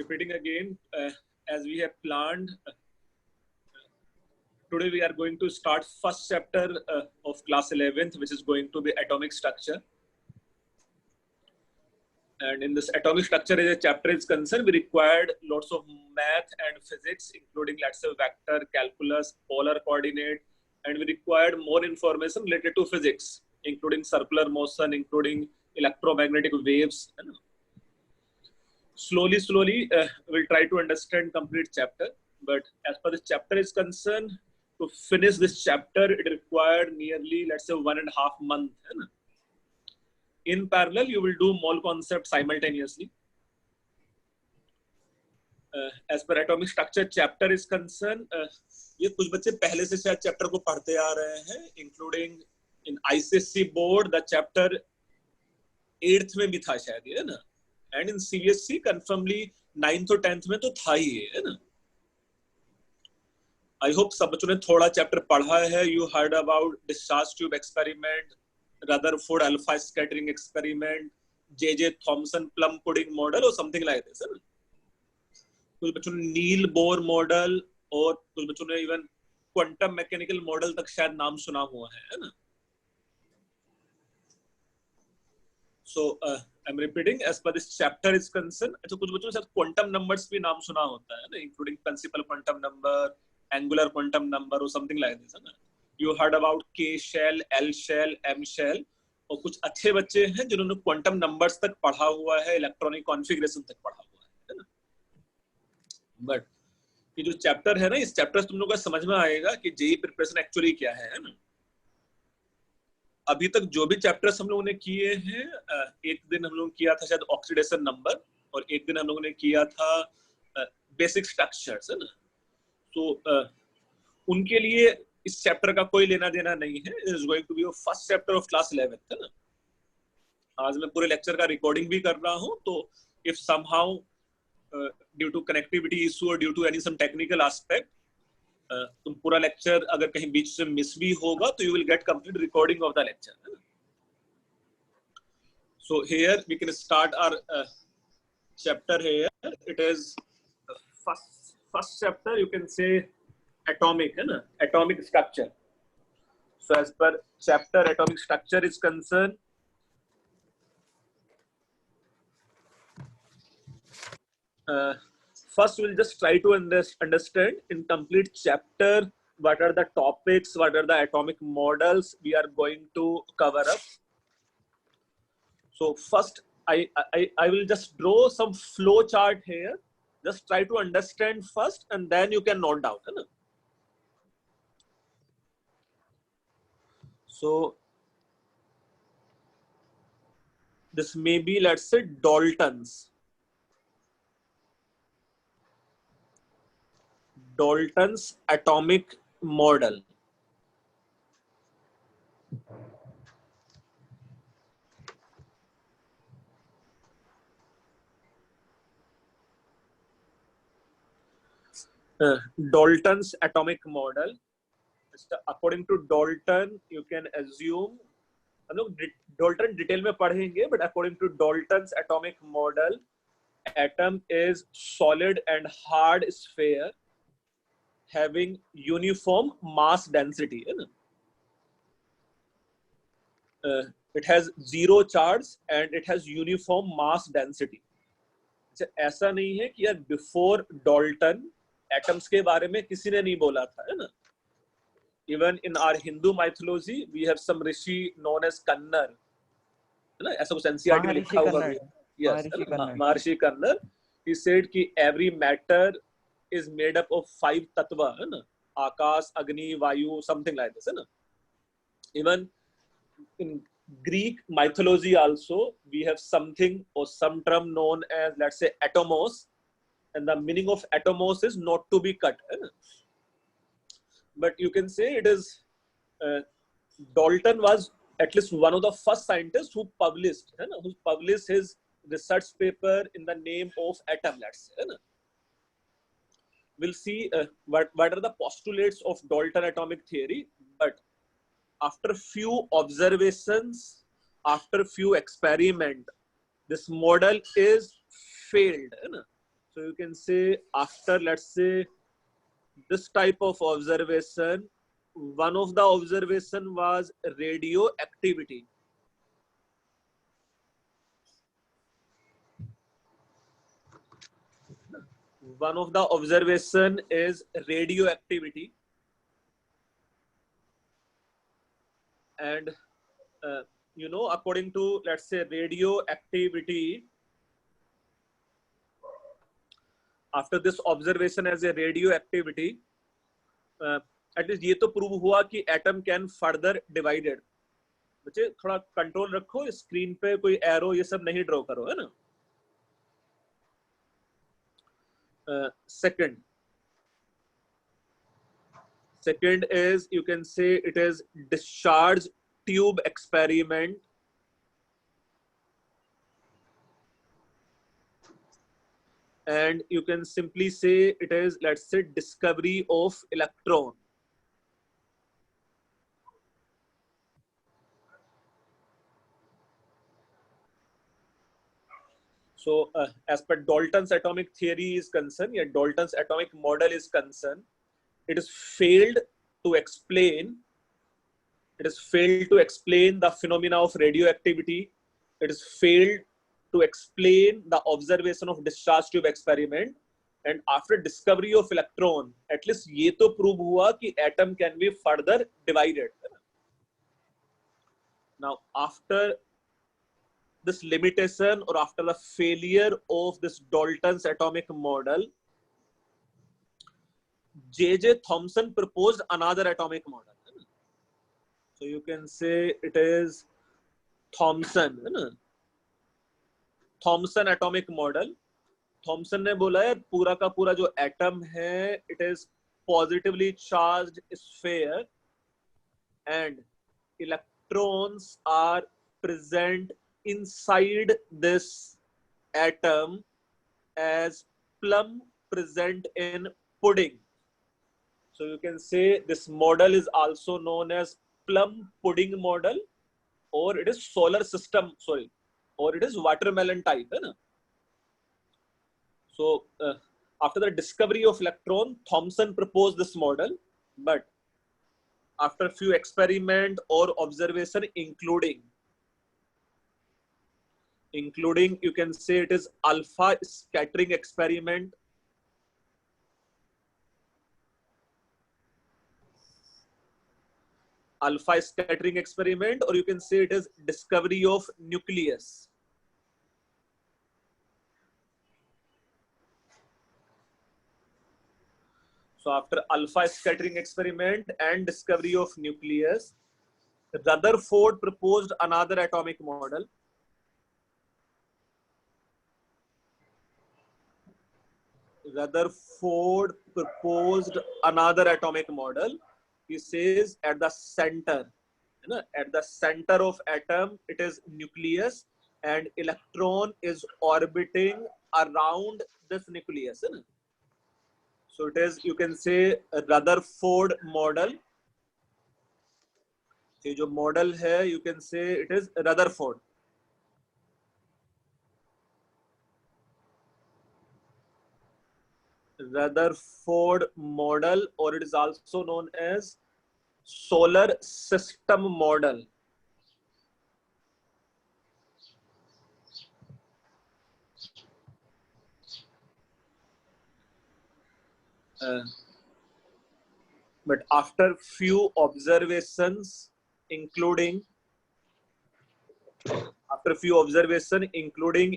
repeating again, as we have planned. Today we are going to start first chapter of class 11th, which is going to be atomic structure. And in this atomic structure as a chapter is concerned, we required lots of math and physics, including, let's say, vector, calculus, polar coordinate, and we required more information related to physics, including circular motion, including electromagnetic waves. Slowly, we'll try to understand complete chapter. But as far as chapter is concerned, to finish this chapter, it required nearly, let's say, 1.5 months. In parallel, you will do mole concept simultaneously. As per atomic structure chapter is concerned, ये कुछ बच्चे पहले से शायद chapter को पढ़ते आ रहे हैं, including in ICSE board the chapter 8th में भी था शायद, है ना, and in CBSE confirmly 9th और 10th में तो था ही, है ना. I hope सब बच्चों ने थोड़ा चैप्टर पढ़ा है. You heard about discharge tube experiment, Rutherford alpha scattering experiment, J.J. Thomson plum pudding model or something like this, है ना. कुछ बच्चों ने नील बोर मॉडल और कुछ बच्चों ने इवन क्वांटम मैकेनिकल मॉडल तक शायद नाम सुना हुआ है ना. So I'm repeating as per this chapter is concerned. अच्छा, कुछ बच्चों ने शायद क्वांटम नंबर्स भी नाम सुना होता है ना, including principal quantum number, angular quantum number or something like this, है ना. You heard about K shell, L shell, M shell, और कुछ अच्छे बच्चे हैं जिन्होंने क्वांटम नंबर्स तक पढ़ा हुआ है, इलेक्ट्रॉनिक कॉन्फ़िगरेशन तक पढ़ा हुआ है ना. बट ये जो चैप्टर है ना, इस चैप्टर से तुम लोगों को समझ में आएगा कि जेईई प्रिपरेशन एक्चुअली क्या है ना. अभी तक जो भी चैप्टर्स हम लोगों ने किए हैं, एक दिन हम लोग किया था शायद ऑक्सीडेशन नंबर, और एक दिन हम लोगों ने किया था बेसिक स्ट्रक्चर्स, है ना. तो उनके लिए इस चैप्टर का कोई लेना देना नहीं है. It is going to be your first chapter of class 11th, है ना. आज मैं पूरे लेक्चर का रिकॉर्डिंग भी कर रहा हूं, तो if somehow due to connectivity issue और due to any some technical aspect तुम पूरा लेक्चर अगर कहीं बीच से मिस भी होगा तो you will get complete recording of the lecture. So here we can start our chapter. Here it is first chapter, you can say atomic, है ना, atomic structure. So as per chapter atomic structure is concerned, first we'll just try to understand in complete chapter what are the topics, what are the atomic models we are going to cover up. So first I will just draw some flow chart here. Just try to understand first and then you can note down, है ना. So this may be, let's say, Dalton's atomic model. Dalton's atomic model. According to Dalton, you can assume, हम लोग Dalton detail में पढ़ेंगे, but according to Dalton's atomic model, atom is solid and hard sphere having uniform mass density, है ना. It has zero charge and it has uniform mass density. ऐसा नहीं है कि यार before Dalton atoms के बारे में किसी ने नहीं बोला था, है ना. Even in our Hindu mythology, we have some rishi known as Kannar. है ना, ऐसा कुछ NCERT में लिखा होगा. Yes, Maharishi Kannar. He said कि every matter is made up of 5 tattva, है ना, आकाश, अग्नि, वायु, something like this, है ना. Even in Greek mythology also, we have something or some term known as, let's say, atomos, and the meaning of atomos is not to be cut, है ना. But you can say it is Dalton was at least one of the first scientists who published his research paper in the name of atom, let's say, na. We'll see what are the postulates of Dalton atomic theory, but after few observations, after few experiment, this model is failed, na. So you can say after, let's say, this type of observation, one of the observation was radioactivity. One of the observation is radioactivity, and you know, according to, let's say, radioactivity, after this observation as a radioactivity, at least ये तो prove हुआ कि atom can further divided. बच्चे थोड़ा control रखो, screen पे कोई arrow ये सब नहीं ड्रॉ करो, है ना। second is, you can say it is discharge tube experiment, and you can simply say it is, let's say, discovery of electron. So as per Dalton's atomic theory is concerned, yeah, Dalton's atomic model is concerned, it is failed to explain the phenomena of radioactivity. It is failed to explain the observation of discharge tube experiment, and after discovery of electron, at least ये तो prove हुआ कि atom can be further divided. Now after this limitation, or after the failure of this Dalton's atomic model, J.J. Thomson proposed another atomic model. So you can say it is Thomson, है ना, Thomson atomic model. Thomson ने बोला है पूरा का पूरा जो atom है, it is positively charged sphere and electrons are present inside this atom as plum present in pudding. So you can say this model is also known as plum pudding model, or it is solar system, sorry, or it is watermelon type, है ना? So after the discovery of electron, Thomson proposed this model, but after few experiment or observation, including you can say it is alpha scattering experiment, or you can say it is discovery of nucleus. So after alpha scattering experiment and discovery of nucleus, Rutherford proposed another atomic model. Rutherford proposed another atomic model. He says at the center, you know, at the center of atom, it is nucleus, and electron is orbiting around this nucleus. You know? So it is, you can say, a Rutherford model. ये जो model है, you can say it is Rutherford. Rutherford model, or it is also known as solar system model. But after few observations, including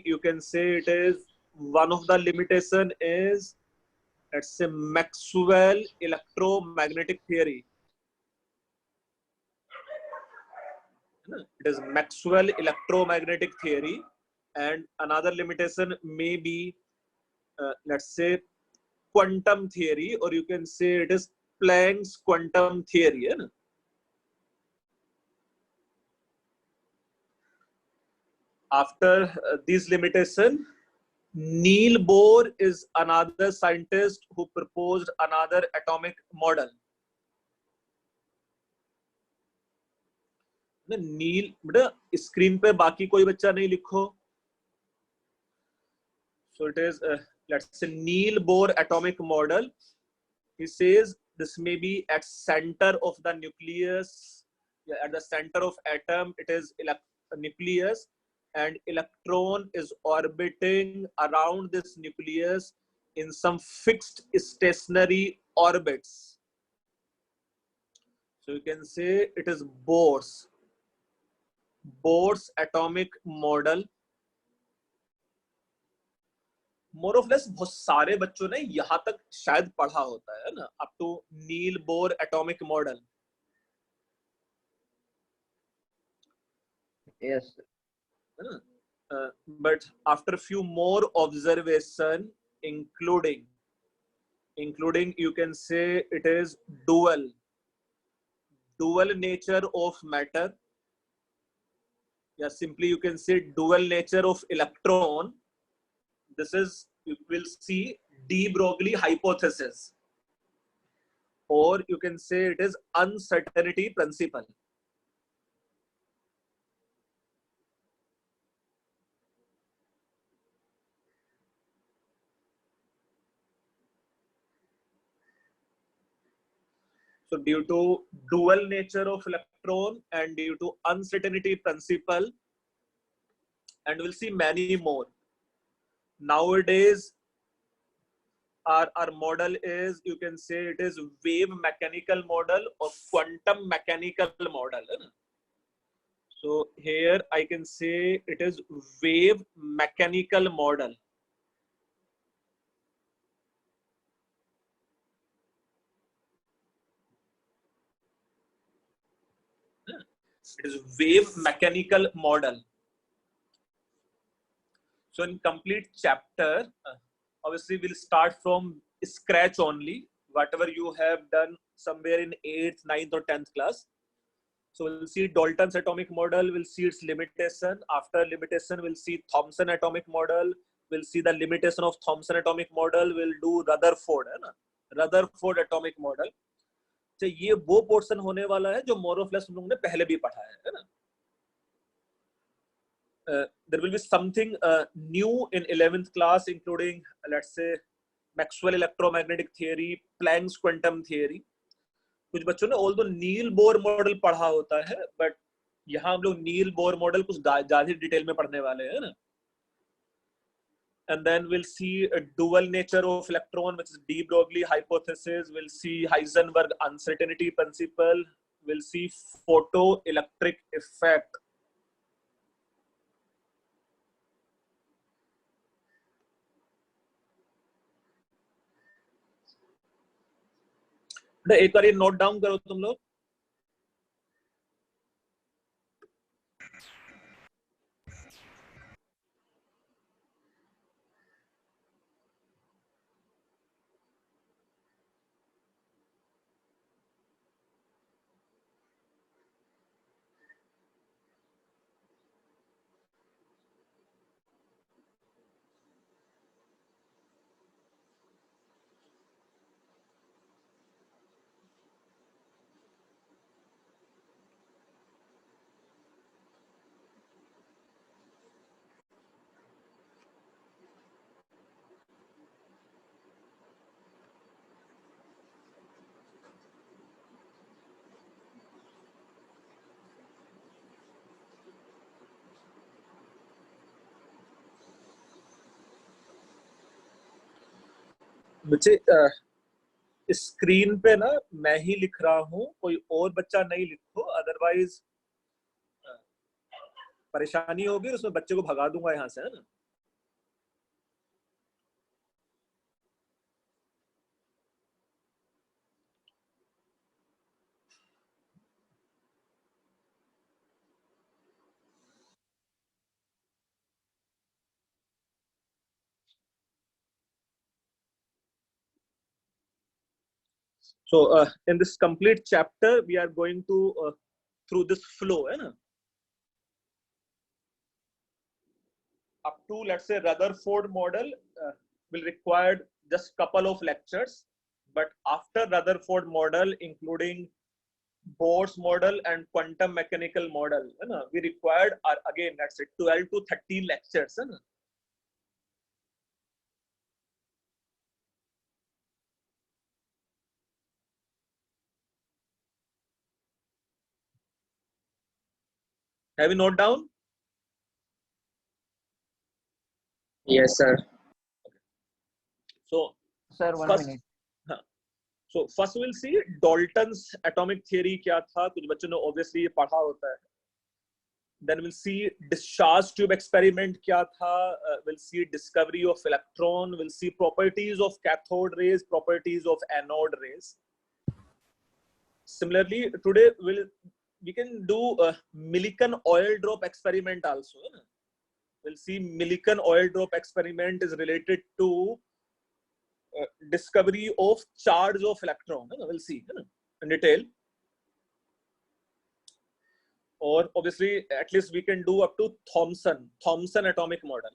you can say it is one of the limitation is, let's say, Maxwell electromagnetic theory. It is Maxwell electromagnetic theory, and another limitation may be let's say quantum theory, or you can say it is Planck's quantum theory. है ना? After these limitation, Neil Bohr is another scientist who proposed another atomic model. नील, बेटा screen पे बाकी कोई बच्चा नहीं लिखो. So it is let's say Neil Bohr atomic model. He says this may be at center of the nucleus. Yeah, at the center of atom it is nucleus, and electron is orbiting around this nucleus in some fixed stationary orbits. So you can say it is Bohr's atomic model. More of less बहुत सारे बच्चों ने यहाँ तक शायद पढ़ा होता है ना, up to Niels Bohr atomic model. Yes. But after few more observation, including you can say it is dual nature of matter. Yeah, simply you can say dual nature of electron. This is, you will see, de Broglie hypothesis, or you can say it is uncertainty principle. So due to dual nature of electron and due to uncertainty principle, and we'll see many more. Nowadays, our model is, you can say it is wave mechanical model or quantum mechanical model. So here I can say it is wave mechanical model. It is wave mechanical model. So in complete chapter, obviously we'll start from scratch only, whatever you have done somewhere in 8th, 9th or 10th class. So we'll see Dalton's atomic model, we'll see its limitation. After limitation, we'll see Thomson atomic model. We'll see the limitation of Thomson atomic model. We'll do Rutherford, है ना? Rutherford atomic model. तो ये वो portion होने वाला है जो more of less हम लोगों ने पहले भी पढ़ा है ना? There will be something new in 11th class, including, let's say, Maxwell electromagnetic theory, Planck's quantum theory. कुछ बच्चों ने ऑल्दो नील बोर मॉडल पढ़ा होता है, बट यहाँ हम लोग नील बोर मॉडल कुछ ज्यादा डिटेल में पढ़ने वाले हैं ना. And then we'll see a dual nature of electron, which is de Broglie hypothesis. We'll see Heisenberg uncertainty principle. We'll see photoelectric effect. एक बार ये नोट डाउन करो तुम लोग. बच्चे स्क्रीन पे ना मैं ही लिख रहा हूँ, कोई और बच्चा नहीं लिखो, अदरवाइज परेशानी होगी, उसमें बच्चे को भगा दूंगा यहाँ से, है ना. So in this complete chapter, we are going to through this flow, है ना. Up to, let's say, Rutherford model will require just couple of lectures, but after Rutherford model, including Bohr's model and quantum mechanical model, है ना, we required again, let's say, 12 to 13 lectures, है ना. Have you note down? Yes, sir. So Sir, 1 first, minute. हाँ, so first we'll see Dalton's atomic theory क्या था, कुछ बच्चों ने obviously ये पढ़ा होता है. Then we'll see discharge tube experiment क्या था. We'll see discovery of electron. We'll see properties of cathode rays, properties of anode rays. Similarly, today we can do a Millikan oil drop experiment also. We'll see Millikan oil drop experiment is related to discovery of charge of electron. We'll see in detail. Or obviously, at least we can do up to Thomson atomic model.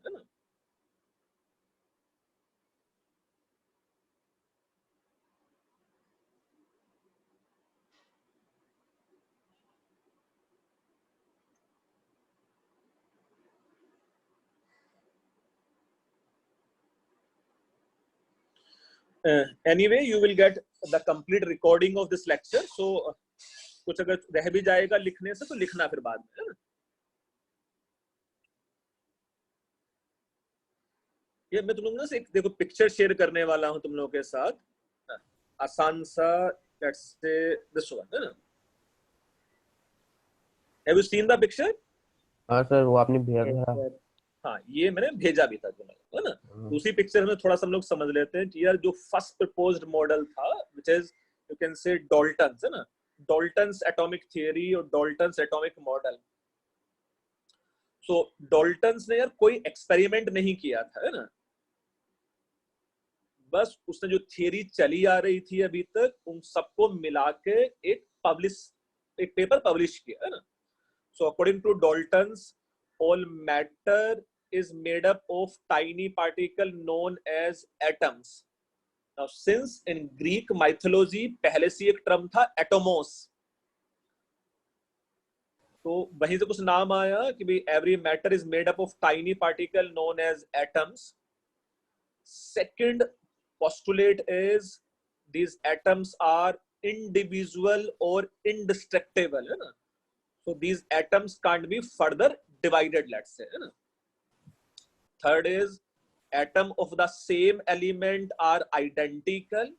Anyway, you will get the complete recording of this lecture. So, कुछ अगर रह भी जाएगा लिखने से तो लिखना फिर बाद में, है ना? ये मैं तुम लोगों से एक देखो पिक्चर शेयर करने वाला हूं तुम लोगों के साथ. आसान सा, let's say this one, है ना? Have you seen the picture? हाँ सर, वो आपने भेजा था. हाँ, ये मैंने भेजा भी था तुम्हें, है ना? दूसरी पिक्चर में थोड़ा सा हम लोग समझ लेते हैं कि यार जो फर्स्ट प्रपोज्ड मॉडल था, which is you can say Dalton's, है ना? Dalton's atomic theory और Dalton's atomic model. So Dalton's ने यार कोई एक्सपेरिमेंट नहीं किया था, है ना? बस उसने जो थियरी चली आ रही थी अभी तक उन सबको मिला के एक पेपर पब्लिश किया, है ना? So according to Dalton's, all matter is made up of tiny particle known as atoms. Now since in Greek mythology पहले से एक टर्म था atomos, तो वहीं से कुछ नाम आया कि भाई every matter is made up of tiny particle known as atoms. Second postulate is these atoms are indivisible or indestructible, है ना? So these atoms can't be further divided, let's say, है ना? Third is atom of the same element are identical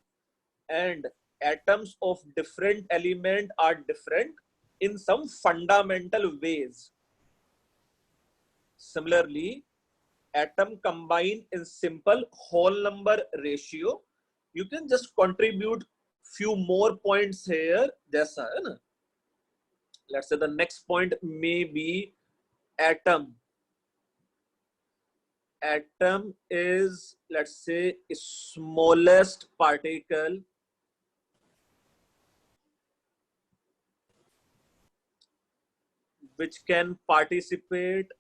and atoms of different element are different in some fundamental ways. Similarly, atom combine in simple whole number ratio. You can just contribute few more points here, जैसा है ना? Let's say the next point may be atom. Atom is, let's say, smallest particle which can participate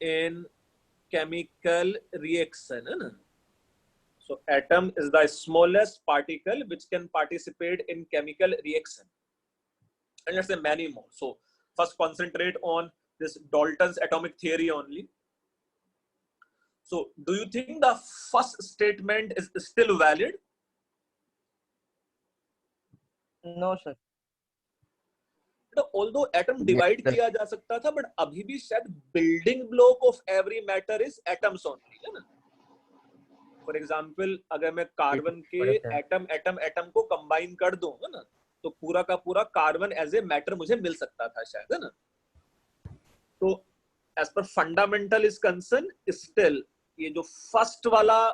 in chemical reaction, है ना? So atom is the smallest particle which can participate in chemical reaction. And let's say many more. So first concentrate on this Dalton's atomic theory only. So do you think the first statement is still valid? No, sir. Although atom divide किया जा सकता था, but अभी भी शायद building block of every matter is atoms only, है ना? For example, अगर मैं कार्बन के एटम को कंबाइन कर दूं, है ना, तो पूरा का पूरा कार्बन एज ए मैटर मुझे मिल सकता था शायद, है ना? तो as per fundamental is concern, still ये जो फर्स्ट वाला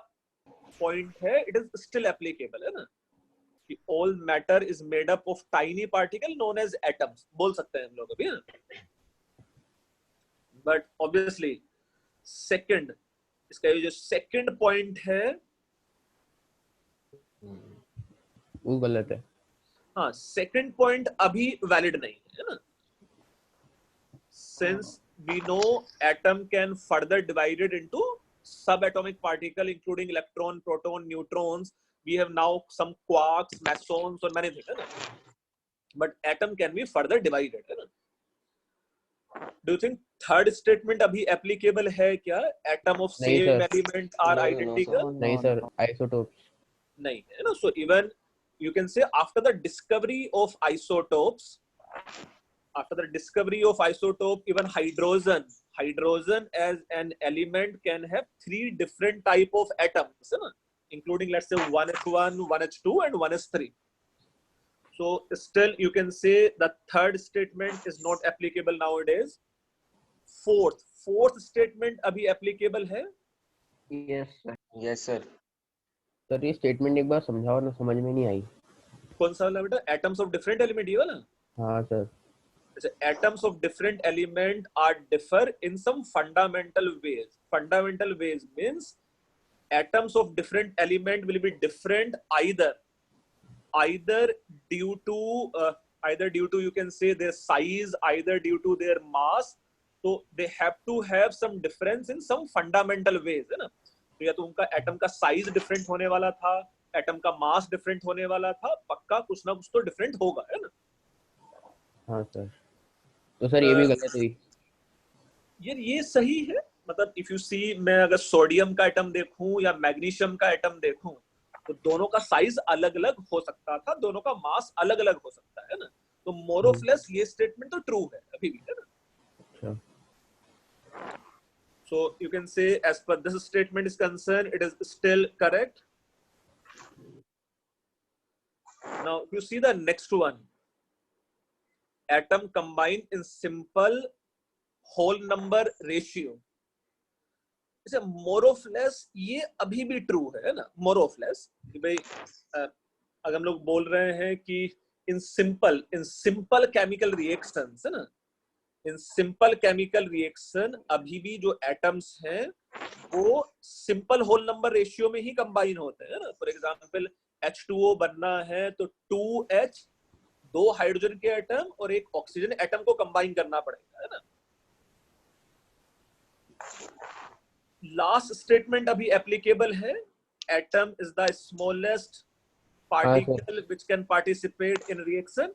पॉइंट है, इट इज स्टिल एप्लीकेबल, है ना? कि all matter is made up of tiny particle known as atoms, बोल सकते हैं हम लोग अभी, बट ऑब्वियसली सेकंड, इसका ये जो सेकंड पॉइंट है वो गलत है. हाँ, सेकंड पॉइंट अभी वैलिड नहीं है ना? Since we know atom can further divided into subatomic particle including electron, proton, neutrons. We have now some quarks, mesons और many things, है ना? But atom can be further divided, है ना? Do you think third statement अभी applicable है क्या? Atom of same element are identical? नहीं sir, isotopes. नहीं है ना? So even you can say after the discovery of isotopes, even hydrogen as an element can have 3 different type of atoms, है ना? Including let's say 1h1, 1h2 and 1s3. So still you can say the third statement is not applicable nowadays. Fourth statement अभी applicable है? Yes, sir. Yes, sir. Sir ये statement एक बार समझाओ ना, समझ में नहीं आई। कौन सा वाला बेटा? Atoms of different element, ये वाला? हाँ sir. Atoms of different element are differ in some fundamental ways. Fundamental ways means atoms of different element will be different either due to you can say their size, either due to their mass. So they have to have some difference in some fundamental ways, है ना? तो या तो उनका atom का size different होने वाला था, एटम का मास डिफरेंट होने वाला था, पक्का कुछ ना कुछ तो डिफरेंट होगा, है ना? हाँ सर। तो सर ये भी गलत हुई। यार ये सही है, मतलब इफ यू सी, मैं अगर सोडियम का एटम देखूं या मैग्नीशियम का एटम देखूं तो दोनों का साइज अलग अलग हो सकता था, दोनों का मास अलग अलग हो सकता है ना? तो मोर ऑफ लेस ये स्टेटमेंट तो ट्रू है अभी भी, है ना? So you can say as per this statement is concerned, it is still correct. Now you see the next one, atom combined in simple whole number ratio. इसे more of less ये अभी भी true है ना? more of less कि भाई अगर हम लोग बोल रहे हैं कि in simple chemical reactions, है ना? in simple chemical reaction अभी भी जो atoms हैं वो simple whole number ratio में ही combine होते हैं ना? for example H2O बनना है तो 2H, 2 हाइड्रोजन के एटम और एक ऑक्सीजन एटम को कंबाइन करना पड़ेगा, है ना? लास्ट स्टेटमेंट अभी एप्लीकेबल है, atom is the smallest particle which can participate in reaction.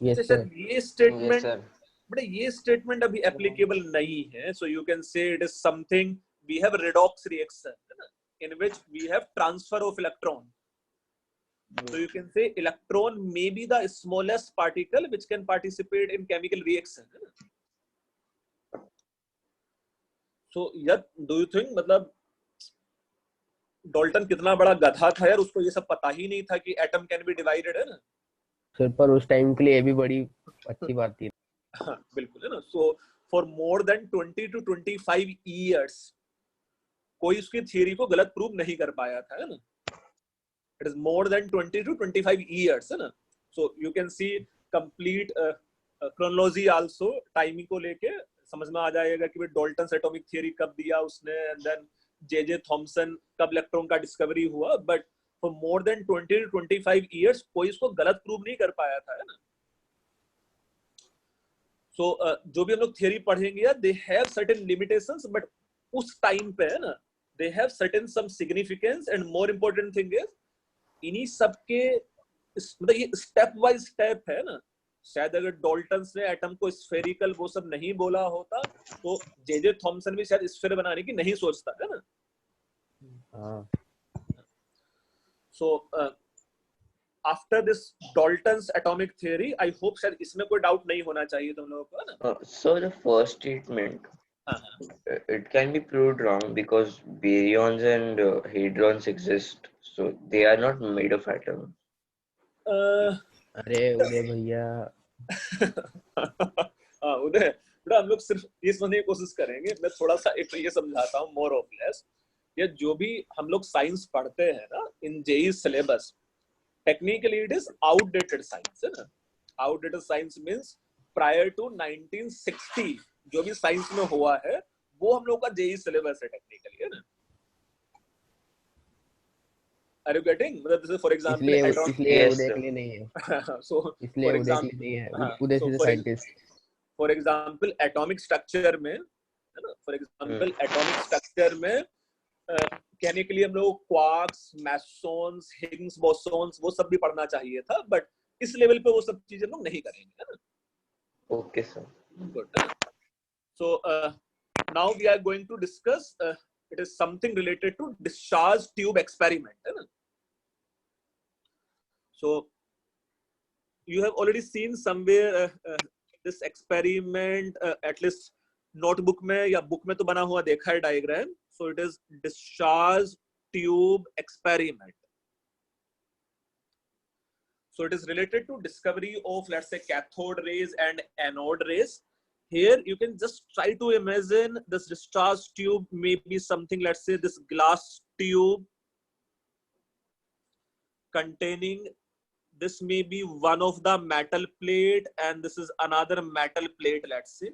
Yes sir. ये स्टेटमेंट बट ये स्टेटमेंट अभी एप्लीकेबल नहीं है, so you can say it is something we have redox reaction, है ना, in which we have transfer of electron. So you can say electron may be the smallest particle which can participate in chemical reaction. So यार do you think मतलब Dalton कितना बड़ा गधा था यार, उसको ये सब पता ही नहीं था कि एटम कैन बी डिवाइडेड, है ना सर? पर उस टाइम के लिए ये भी बड़ी अच्छी बात थी. हाँ बिल्कुल, है ना. So for more than 20 to 25 years कोई उसकी थियरी को गलत प्रूव नहीं कर पाया था, है ना. It is more than 20 to 25 years, है ना. So you can see complete chronology also, timing को लेके समझ में आ जाएगा कि डाल्टन एटॉमिक थियरी कब दिया उसने, एंड देन जे थॉमसन कब इलेक्ट्रॉन का डिस्कवरी हुआ. But for more than 20 to 25 years कोई इसको गलत प्रूव नहीं कर पाया था, है ना. So जो भी हम लोग थियरी पढ़ेंगे यार, they have certain limitations, but उस टाइम पे, है ना, they have certain some significance, and more important thing is इन्हीं सबके मतलब ये स्टेप बाय स्टेप है ना. शायद अगर डाल्टन ने एटम को स्फेरिकल वो सब नहीं बोला होता तो जे थॉमसन भी शायद स्फीयर बनाने की नहीं सोचता, है ना. So after this Dalton's atomic theory, I hope शायद इसमें कोई डाउट नहीं होना चाहिए तुम लोगों को, है ना. So the first statement, it can be proved wrong because baryons and hadrons exist, so they are not made of atoms. अरे उदय भैया उदय बेटा, हम लोग सिर्फ ये समझने की कोशिश करेंगे. मैं थोड़ा सा एक ये समझाता हूँ मोर ऑफ लेस. ये जो भी हम लोग साइंस पढ़ते हैं ना in JEE syllabus, technically it is outdated science, है ना. Outdated science means prior to 1960 जो भी साइंस में हुआ है वो हम लोग का जेई सिलेबस है टेक्निकली, है ना. Are you getting? मतलब जैसे फॉर एग्जांपल इसलिए उदय के लिए नहीं है. so इसलिए उदय के लिए नहीं है. उदय से scientist. For example atomic structure में, है ना, फॉर एग्जांपल एटॉमिक स्ट्रक्चर में कहने के लिए हम लोग क्वार्क्स, मैसोन्स, हिग्स बोसोन्स वो सब भी पढ़ना चाहिए था, बट इस लेवल पे वो सब चीजें हम लोग नहीं करेंगे, है ना. Okay, sir. Good. So now we are going to discuss it is something related to discharge tube experiment, है ना? So you have already seen somewhere this experiment, at least notebook में या book में तो बना हुआ देखा है diagram. So it is discharge tube experiment. So it is related to discovery of, let's say, cathode rays and anode rays. Here you can just try to imagine this discharge tube may be something, let's say, this glass tube containing, this may be one of the metal plate and this is another metal plate, let's say.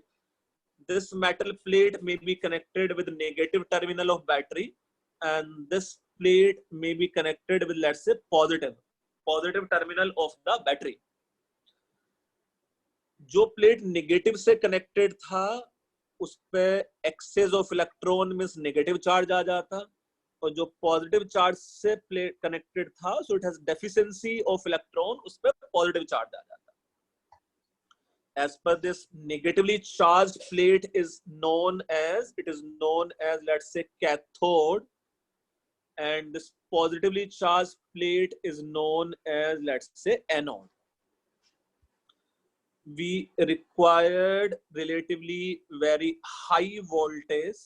This metal plate may be connected with negative terminal of battery and this plate may be connected with, let's say, positive terminal of the battery. जो plate negative से connected था उस पे excess of electron means negative charge आ जाता, और जो positive charge से प्लेट कनेक्टेड था so it has deficiency of electron, उस पे पॉजिटिव चार्ज आ जाता. As per this, negatively charged plate is known as, let's say, cathode, and this positively charged plate is known as, let's say, anode. We required relatively very high voltage.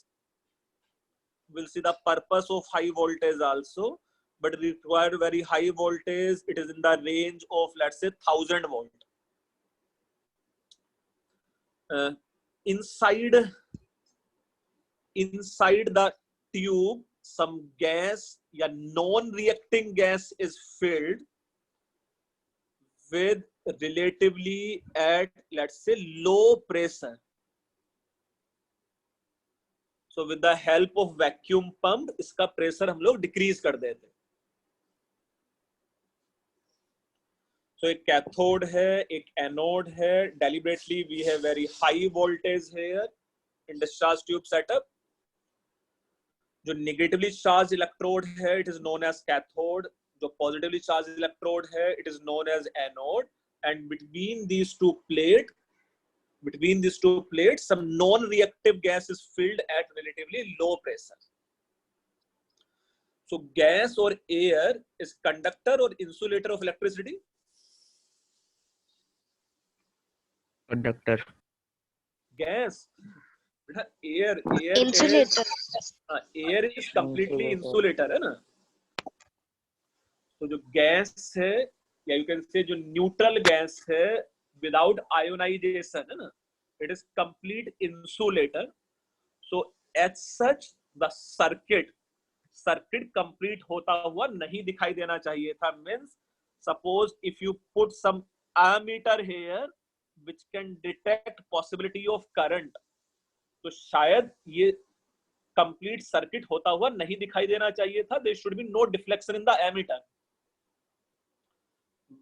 We'll see the purpose of high voltage also, but required very high voltage. It is in the range of, let's say, 1000 volt. Inside the tube, some gas, या non-reacting gas is filled with relatively at, let's say, low pressure. So with the help of vacuum pump, इसका pressure हम लोग decrease कर देते. So एक cathode है, एक anode है. Deliberately we have very high voltage here in discharge tube setup. जो negatively charged electrode है, it is known as cathode. जो positively charged electrode है, it is known as anode. And between these two plates, some non-reactive gas is filled at relatively low pressure. So gas or air is conductor or insulator of electricity? Conductor. Gas. Air Insulator. Air is completely insulator, है ना? तो जो gas है, या you can say जो neutral gas है without ionization, है ना? It is complete insulator. So as such the circuit complete होता हुआ नहीं दिखाई देना चाहिए था. Means suppose if you put some ammeter here which can detect possibility of current, तो शायद ये complete circuit होता हुआ नहीं दिखाई देना चाहिए था. There should be no deflection in the ammeter.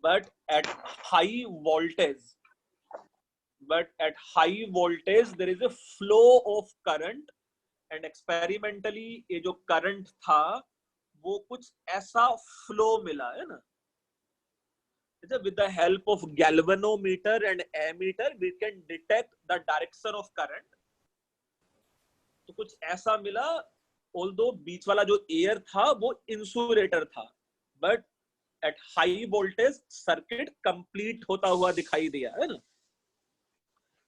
But at high voltage there is a flow of current, and experimentally ये जो current था वो कुछ ऐसा flow मिला, है ना? With the help of galvanometer and ammeter we can detect the direction of current. तो कुछ ऐसा मिला, although बीच वाला जो air था वो insulator था, but at high voltage circuit complete होता हुआ दिखाई दिया, है ना?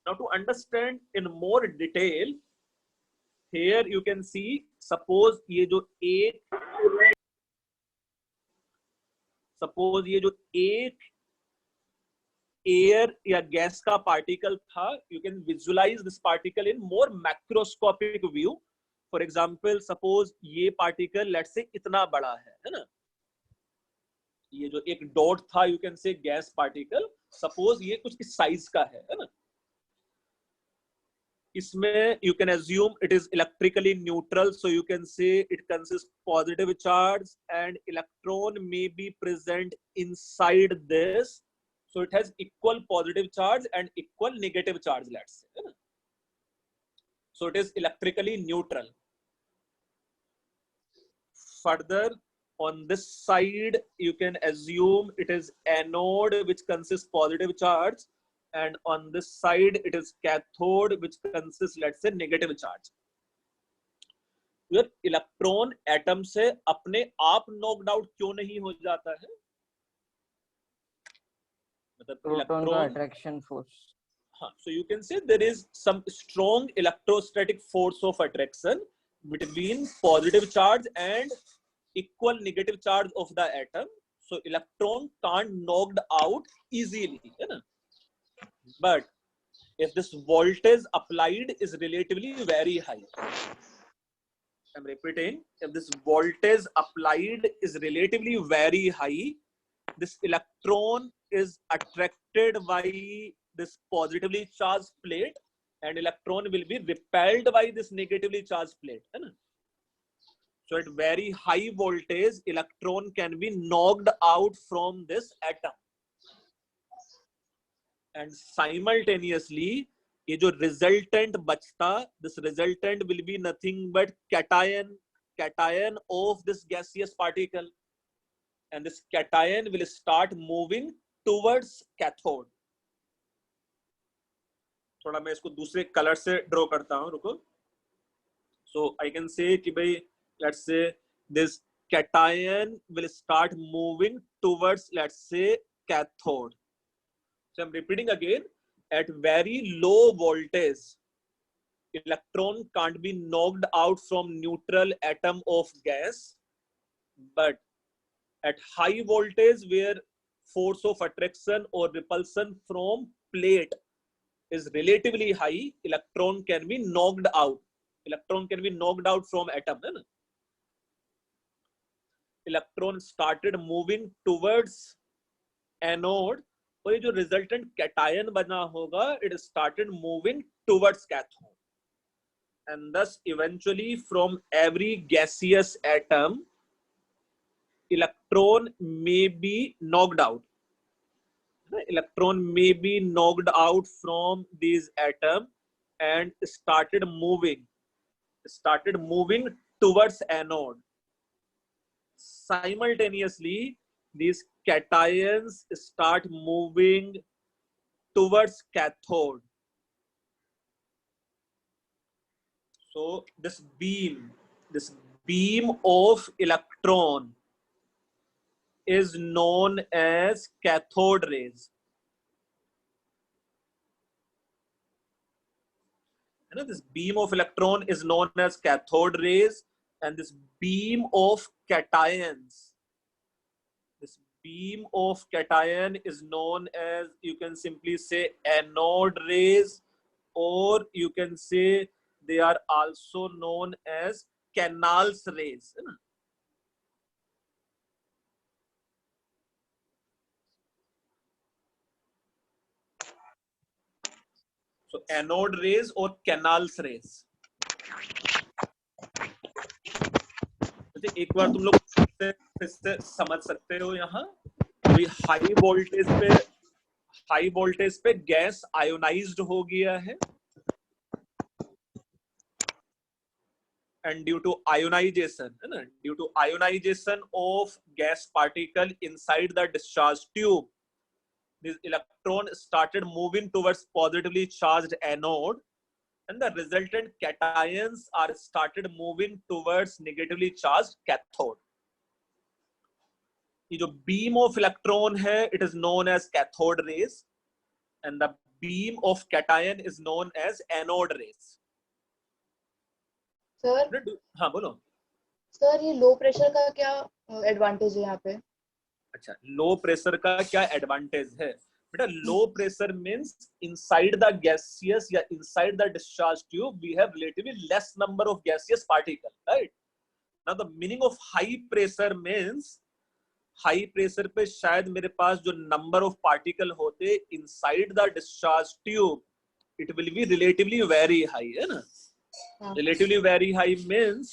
Now to understand in more detail, here you can see, suppose ये जो एक air या gas का particle था, you can visualize this particle in more macroscopic view. For example, suppose ये particle let's say इतना बड़ा है ना? ये जो एक डॉट था, you can say gas particle, suppose ये कुछ इस size का है ना? इसमें you can assume it is electrically neutral, so you can say it consists positive charge and electron may be present inside this, so it has equal positive charge and equal negative charge, let's say, है ना? So it is electrically neutral. Further, on this side you can assume it is anode which consists positive charge, and on this side it is cathode which consists, let's say, negative charge. यार electron atom से अपने आप knocked out क्यों नहीं हो जाता है? मतलब प्रोटॉन का अट्रैक्शन फोर्स. हाँ, so you can say there is some strong electrostatic force of attraction between positive charge and equal negative charge of the atom. So electron can't knocked out easily, है ना? But if this voltage applied is relatively very high, I'm repeating, if this voltage applied is relatively very high, this electron is attracted by this positively charged plate and electron will be repelled by this negatively charged plate, है ना? So at very high voltage, electron can be knocked out from this atom. And simultaneously, ये जो resultant बचता, this resultant will be nothing but cation of this gaseous particle. And this cation will start moving towards cathode. थोड़ा मैं इसको दूसरे colour से draw करता हूं, रुको. So I can say कि भाई, let's say this cation will start moving towards, let's say, cathode. So I'm repeating again, at very low voltage, electron can't be knocked out from neutral atom of gas, but at high voltage where force of attraction or repulsion from plate is relatively high, electron can be knocked out. Electron can be knocked out from atom. है ना? Electron started moving towards anode, और ये जो resultant cation बना होगा, it started moving towards cathode. And thus eventually from every gaseous atom, electron may be knocked out. Electron may be knocked out from these atoms and started moving towards anode. Simultaneously, these cations start moving towards cathode. So this beam of electron is known as cathode rays. You know, this beam of electron is known as cathode rays, and this beam of cations, this beam of cation is known as, you can simply say, anode rays, or you can say they are also known as canals rays. You know? So anode rays or canals rays. तो एक बार तुम लोग फिर से समझ सकते हो, यहाँ हाई वोल्टेज पे गैस आयोनाइज्ड हो गया है, and due to ionization of gas particle inside the discharge tube, this electron started moving towards positively charged anode, and the resultant cations are started moving towards negatively charged cathode. ये जो beam of electron है, it is known as cathode rays, and the beam of cation is known as anode rays. Sir, हाँ बोलो. Sir ये low pressure का क्या advantage है यहाँ पे? अच्छा, लो प्रेशर का क्या एडवांटेज है बेटा? Low pressure means inside the gaseous या inside the discharge tube we have relatively less number of gaseous particle, right? Now the meaning of high pressure means, high pressure पे शायद मेरे पास जो नंबर ऑफ पार्टिकल होते inside the discharge tube, it will be relatively very high, है ना? Relatively very high means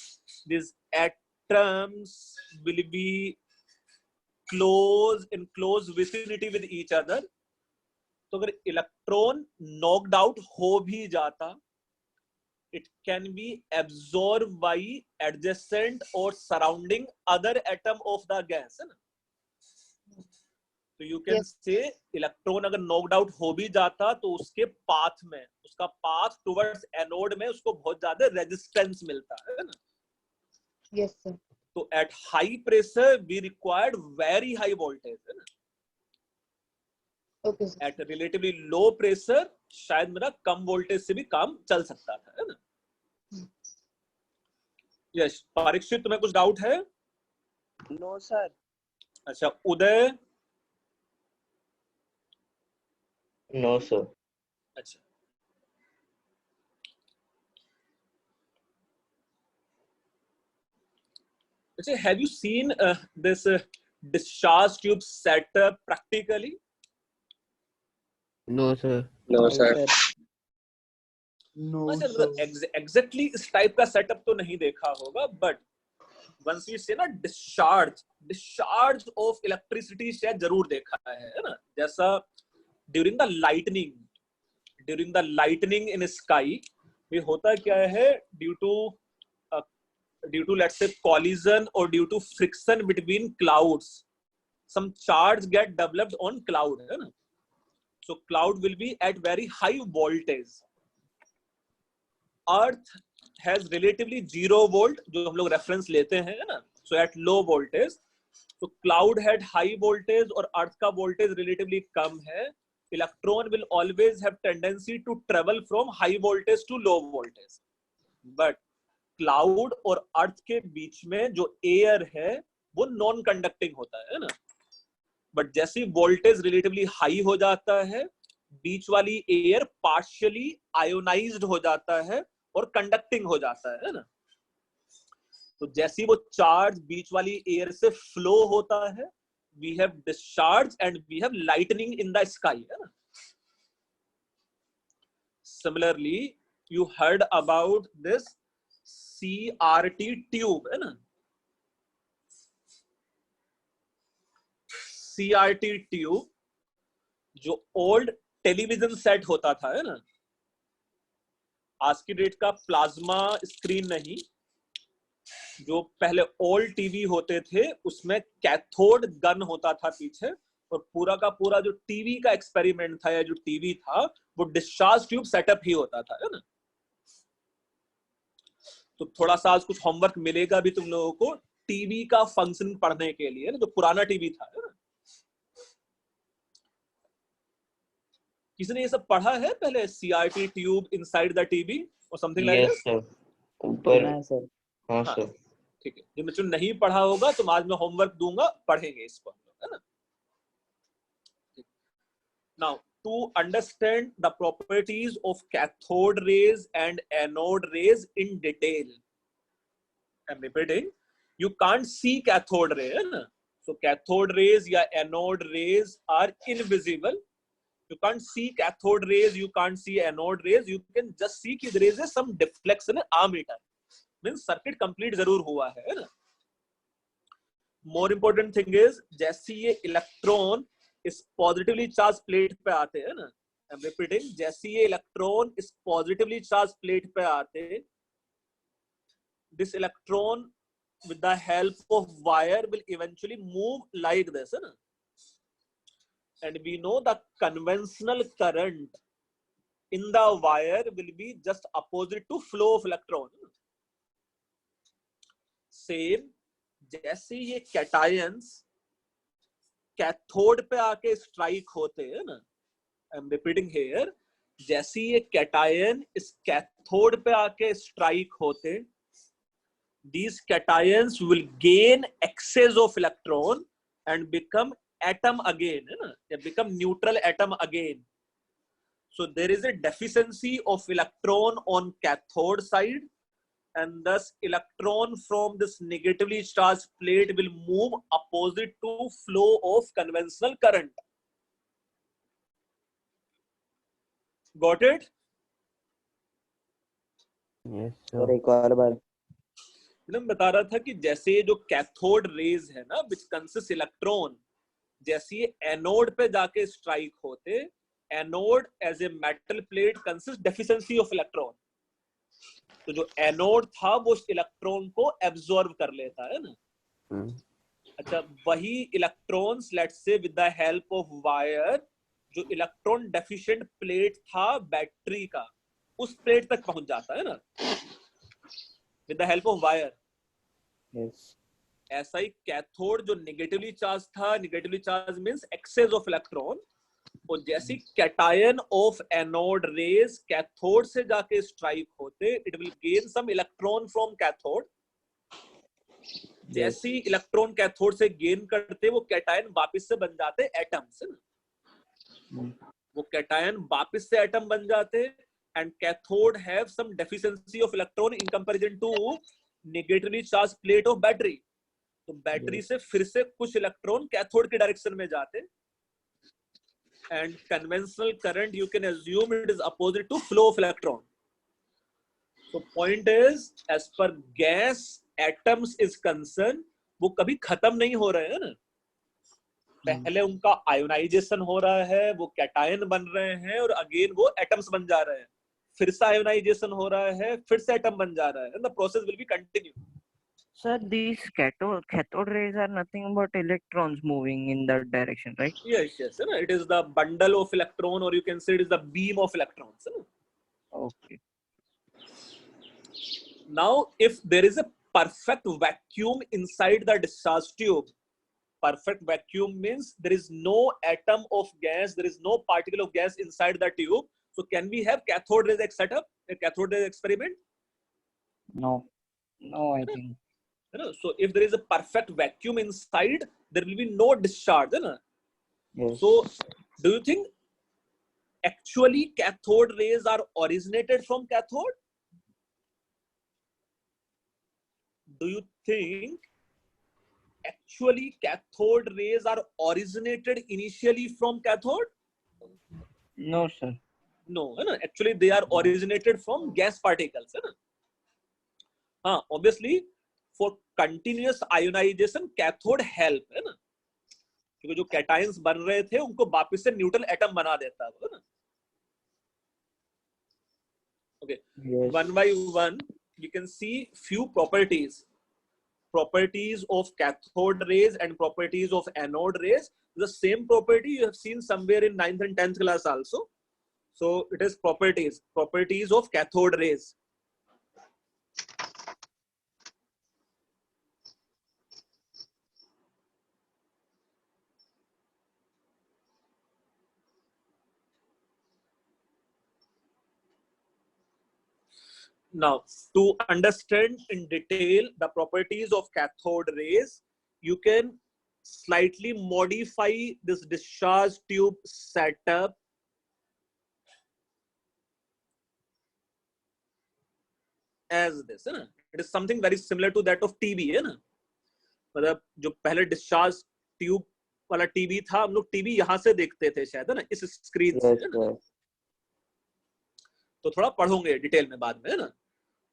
these atoms will be in close vicinity with each other. तो अगर इलेक्ट्रॉन knocked out हो भी जाता, it can be absorbed by adjacent or surrounding other atom of the gas, है ना? तो you can say इलेक्ट्रॉन अगर knocked out हो भी जाता तो उसके पाथ में, उसका पाथ टुवर्ड्स एनोड में उसको बहुत ज्यादा रेजिस्टेंस मिलता है ना? Yes, sir. तो at high pressure we required very high voltage, है ना. Okay, sir. At relatively low pressure शायद मेरा कम वोल्टेज से भी काम चल सकता था, है ना. यस, परीक्षित तुम्हें कुछ डाउट है? No sir. अच्छा, उदय. No, sir. अच्छा, अच्छा, have you seen this discharge tube setup practically? No, sir. No, sir. No अच्छा, सर. मतलब एग्जैक्टली इस टाइप का सेटअप तो नहीं देखा होगा, बट वंस वी से ना डिस्चार्ज ऑफ इलेक्ट्रिसिटी शायद जरूर देखा है ना. जैसा during the lightning in sky ये होता क्या है, due to let's say collision or due to friction between clouds, some charge get developed on cloud, है ना. So cloud will be at very high voltage. Earth has relatively 0 volt, जो हम लोग reference लेते हैं, है ना. So at low voltage, so cloud had high voltage और Earth का voltage relatively कम है. Electron will always have tendency to travel from high voltage to low voltage. But cloud और अर्थ के बीच में जो एयर है वो नॉन कंडक्टिंग होता है ना. बट जैसे वोल्टेज रिलेटिवली हाई हो जाता है, बीच वाली एयर पार्शियली आयोनाइज्ड हो जाता है और कंडक्टिंग हो जाता है ना. तो जैसी वो चार्ज बीच वाली एयर से फ्लो होता है, we have discharge and we have lightning in the sky, है ना. Similarly you heard about this CRT tube, है ना. CRT ट्यूब जो ओल्ड टेलीविजन सेट होता था, है ना. आज की डेट का प्लाज्मा स्क्रीन नहीं, जो पहले ओल्ड टीवी होते थे उसमें कैथोड गन होता था पीछे, और पूरा का पूरा जो टीवी का एक्सपेरिमेंट था या जो टीवी था वो डिस्चार्ज ट्यूब सेटअप ही होता था, है ना. तो थोड़ा सा आज कुछ होमवर्क मिलेगा भी तुम लोगों को टीवी का फंक्शन पढ़ने के लिए, जो पुराना टीवी था, है ना. किसी ने ये सब पढ़ा है पहले, CRT tube inside the TV और something like Yes, this? sir. ऊपर. हाँ सर. हाँ, हाँ, sir. ठीक है. जो बच्चों नहीं पढ़ा होगा तो आज मैं होमवर्क दूंगा, पढ़ेंगे इसको, है ना. Now to understand the properties of cathode rays and anode rays in detail, I'm repeating, you can't see cathode ray, है ना. So cathode rays या anode rays are invisible. You can't see cathode rays, you can't see anode rays. You can just see कि there is some deflection in ammeter. Means circuit complete जरूर हुआ है ना. More important thing is जैसे ये electron इस positively charge plate पे आते हैं ना, I'm repeating, जैसे ये इलेक्ट्रॉन इस पॉजिटिवली चार्ज प्लेट पे आते, this electron with the help of wire will eventually move like this, है ना. And we know the conventional current in the wire will be just opposite to flow of electron. Same, जैसे ये cations cathode पे आके strike होते हैं ना, I am repeating here, जैसे ये कैटायन इस कैथोड पे आके स्ट्राइक होते, these cations will gain excess of electron and become atom again, है ना, या become neutral atom again. So there is a deficiency of electron on cathode side, and thus electron from this negatively charged plate will move opposite to flow of conventional current. Got it? Yes, sir sir. एक और बार. मैं बता रहा था कि जैसे जो cathode rays है ना, which consists इलेक्ट्रॉन, जैसे ये एनोड पे जाके स्ट्राइक होते, anode as a metal plate consist deficiency of electron. तो जो एनोड था वो इलेक्ट्रॉन को एब्जॉर्ब कर लेता है ना. अच्छा, वही electrons let's say with the help of wire, जो इलेक्ट्रॉन डेफिशिएंट प्लेट था बैटरी का, उस प्लेट तक पहुंच जाता है ना, with the help of wire. Yes. ऐसा ही कैथोड जो नेगेटिवली चार्ज था, negatively charged means excess of electron, और जैसी cation of anode rays cathode से जाके स्ट्राइक होते, it will gain some electron from cathode. जैसी इलेक्ट्रॉन कैथोड से गेन करते, वो कैटायन वापस से बन जाते एटम्स, है ना? वो कैटायन वापस से एटम बन जाते, and cathode have some deficiency of electron in comparison to negatively charged plate of battery. तो बैटरी से फिर से कुछ इलेक्ट्रॉन कैथोड के डायरेक्शन में जाते, and conventional current you can assume it is opposite to flow of electron. तो point is, as far gas atoms is concern, वो कभी खत्म नहीं हो रहे हैं ना, पहले उनका आयोनाइजेशन हो रहा है, वो कैटायन बन रहे हैं, और अगेन वो एटम्स बन जा रहे हैं, फिर से आयोनाइजेशन हो रहा है, फिर से एटम बन जा रहा है, the process will be continue. Sir, these cathode rays are nothing but electrons moving in that direction, right? Yes, yes, you know, it is the bundle of electron, or you can say it is the beam of electrons, you know? Okay. Now if there is a perfect vacuum inside the discharge tube, perfect vacuum means there is no atom of gas, there is no particle of gas inside the tube, so can we have cathode ray setup, a cathode ray experiment? No, I think. You know, so if there is a perfect vacuum inside, there will be no discharge, you know? Yes. So do you think actually cathode rays are originated from cathode? Do you think actually cathode rays are originated initially from cathode? No, sir. No, you know, actually they are originated from gas particles, you know? Obviously for continuous ionization cathode help, है ना, क्योंकि जो cations बन रहे थे उनको वापस से न्यूट्रल एटम बना देता है ना। Okay, Yes. one by one you can see few properties of cathode rays and properties of anode rays. The same property you have seen somewhere in 9th and 10th class also. So it is properties of cathode rays. Now, to understand in detail the properties of cathode rays, you can slightly modify this discharge tube setup as this, है ना? It is something very similar to that of TB, है ना? मतलब जो पहले discharge tube वाला TB था, हम लोग टीबी यहाँ से देखते थे शायद, है ना, इस स्क्रीन से, है ना? तो थोड़ा पढ़ोगे डिटेल में बाद में, है ना?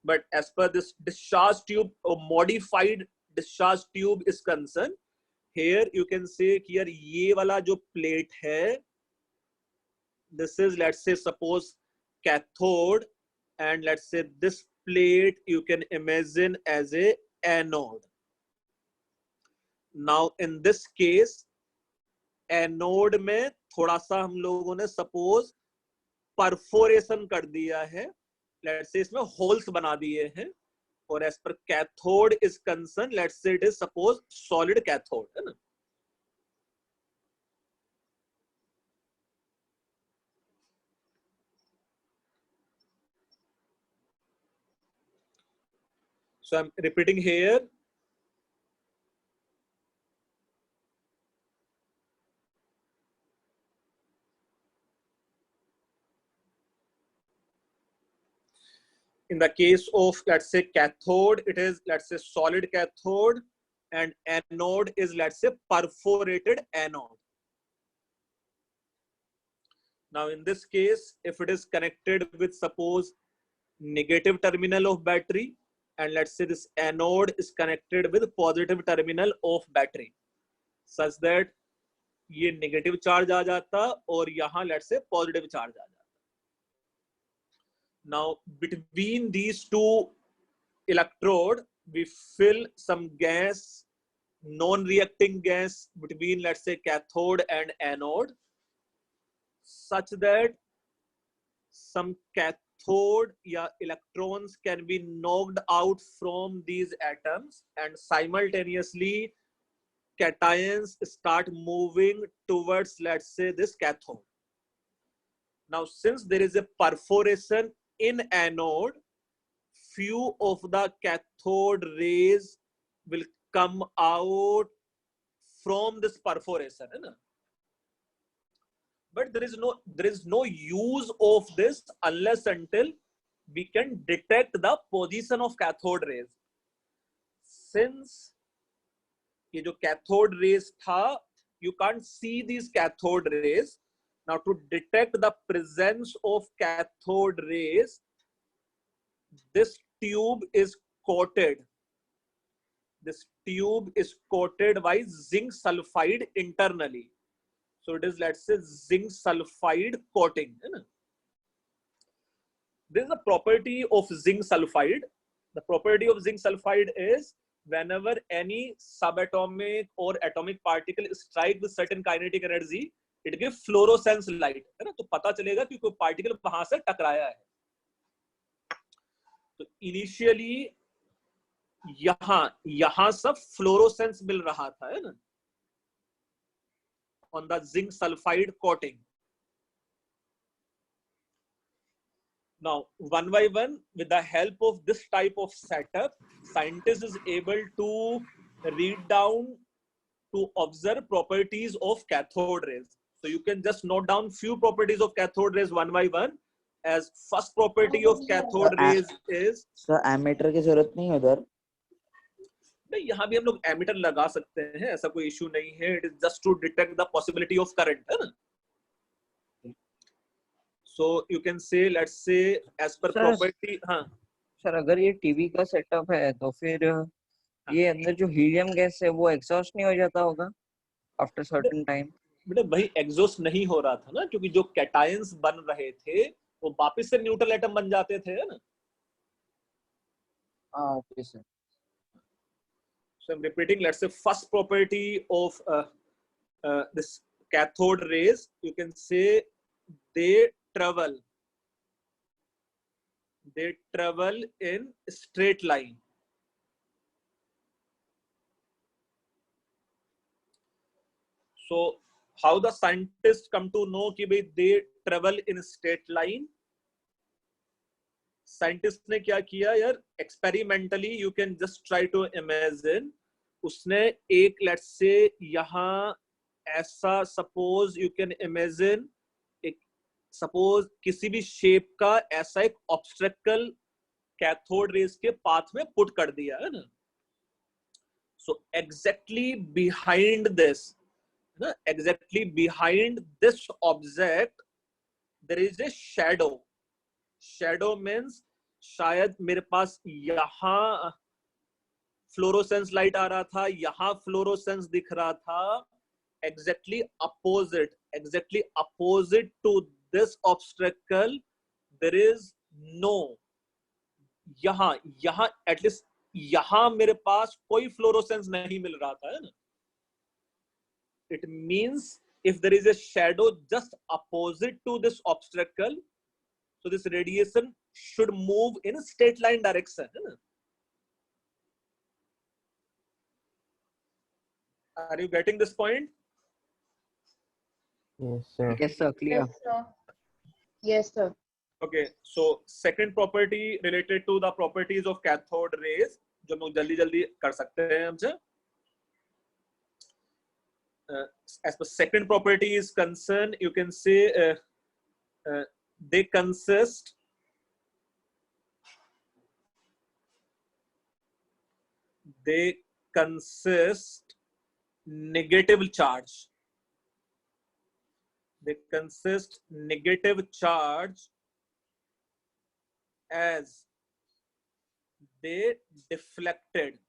But as per this discharge tube or modified discharge tube is concerned, here you can say कि यार ये वाला जो plate है, this is, let's say, suppose cathode, and let's say this plate you can imagine as a anode. Now in this case anode में थोड़ा सा हम लोगों ने सपोज परफोरेशन कर दिया है, लेट्स से इसमें होल्स बना दिए हैं, और as per cathode is concern, let's say it is suppose solid cathode, है ना? So I'm repeating here. In the case of, let's say, cathode, it is, let's say, solid cathode, and anode is, let's say, perforated anode. Now in this case, if it is connected with, suppose, negative terminal of battery, and let's say this anode is connected with positive terminal of battery, such that ये negative charge आ जाता और यहाँ let's say positive charge आ जाता. Now between these two electrode, we fill some gas, non-reacting gas between, let's say, cathode and anode, such that some cathode या electrons can be knocked out from these atoms and simultaneously cations start moving towards, let's say, this cathode. Now, since there is a perforation in anode, few of the cathode rays will come out from this perforation, है ना? But there is no use of this unless until we can detect the position of cathode rays. Since ये जो cathode rays था, you can't see these cathode rays. Now to detect the presence of cathode rays, this tube is coated. This tube is coated by zinc sulfide internally. So it is, let's say, zinc sulfide coating. This is the property of zinc sulfide. The property of zinc sulfide is whenever any subatomic or atomic particle strike with certain kinetic energy, it gives fluorescence light. है ना? तो पता चलेगा कि कोई particle वहां से टकराया है. तो इनिशियली यहां सब फ्लोरोसेंस मिल रहा था, है ना, on the zinc sulfide coating. Now, one by one, with the help of this type of setup, scientist is able to read down to observe properties of cathode rays. So you can just note down few properties of cathode rays one by one. As first property of cathode rays is, sir ammeter की जरूरत नहीं है उधर. नहीं, यहाँ भी हम लोग एमीटर लगा सकते हैं, ऐसा कोई इशू नहीं है. It is just to detect the possibility of current, है ना. So you can say, let's say, as per property. हाँ सर, अगर ये टीवी का सेटअप है तो फिर ये अंदर जो हीलियम गैस है वो एग्जॉस्ट नहीं हो जाता होगा आफ्टर सर्टेन टाइम? बेटा भाई एग्जॉस्ट नहीं हो रहा था ना, क्योंकि जो कैटायंस बन रहे थे वो वापस से न्यूट्रल एटम बन जाते थे, है ना. हाँ okay sir. So I'm repeating, let's say first property of this cathode rays, you can say they travel in straight line. So how the scientists come to know कि भाई they travel in straight line? Scientist ने क्या किया यार, experimentally you can just try to imagine, उसने एक, let's say, यहाँ ऐसा, सपोज यू कैन इमेजिन, एक सपोज किसी भी शेप का ऐसा एक ऑब्स्ट्रक्ल कैथोड रेज के पाथ में पुट कर दिया, है ना. सो एग्जैक्टली बिहाइंड दिस, ना, exactly behind this object there is a shadow. Shadow means शायद मेरे पास यहाँ फ्लोरोसेंस लाइट आ रहा था, यहाँ फ्लोरोसेंस दिख रहा था. Exactly opposite to this obstacle there is no, यहाँ एटलीस्ट यहाँ मेरे पास कोई फ्लोरोसेंस नहीं मिल रहा था, है ना. It means if there is a shadow just opposite to this obstacle, so this radiation should move in a straight line direction, है ना. Are you getting this point? Yes, sir. Yes sir, clear. Yes, sir. Yes, sir. Okay, so second property related to the properties of cathode rays, जो हम लोग जल्दी जल्दी कर सकते हैं हमसे. As per second property is concerned, you can say they consist negative charge. They consist negative charge as they deflected.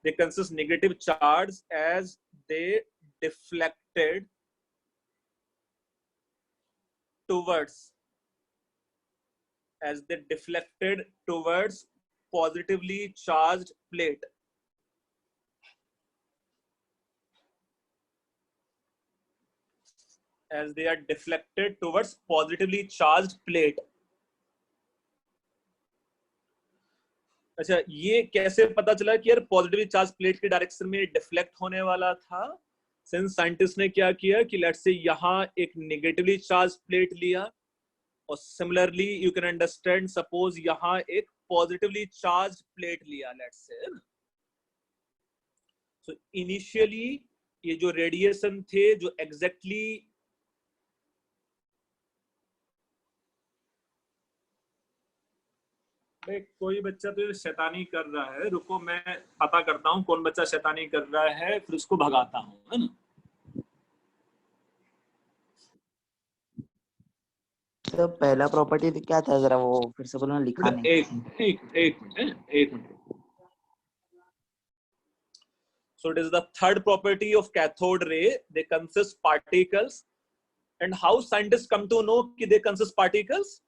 They consist negative charge as they deflected towards positively charged plate. As they are deflected towards positively charged plate. अच्छा, ये कैसे पता चला कि यार positively charge plate के direction में deflect होने वाला था? सिंस साइंटिस्ट ने क्या किया कि लेट्स से यहाँ एक नेगेटिवली चार्ज प्लेट लिया, और similarly you can understand suppose यहाँ एक पॉजिटिवली चार्ज प्लेट लिया, लेट्स से। सो इनिशियली ये जो रेडिएशन थे जो एग्जैक्टली कोई बच्चा तो शैतानी कर रहा है, रुको मैं पता करता हूँ कौन बच्चा शैतानी कर रहा है, फिर उसको भगाता हूँ, है ना। तो पहला प्रॉपर्टी तो क्या था, जरा वो फिर से बोलना, लिखा नहीं। एक minute. So it is the third property of cathode ray. They consist particles. And how scientists come to know कि they consist particles?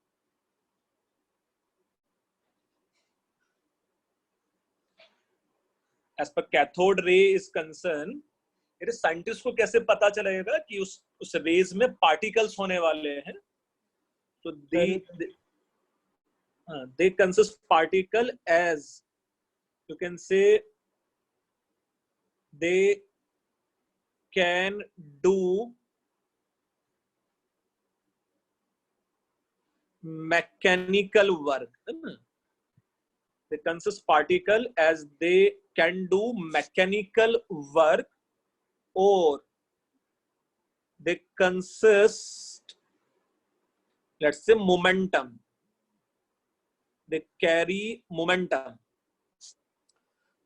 As per cathode ray is concerned, it is scientists को कैसे पता चलेगा कि उस raise में particles होने वाले हैं? So they consist particle as you can say they can do mechanical work. They consist particle as they can do mechanical work, or they consist, let's say, momentum. They carry momentum.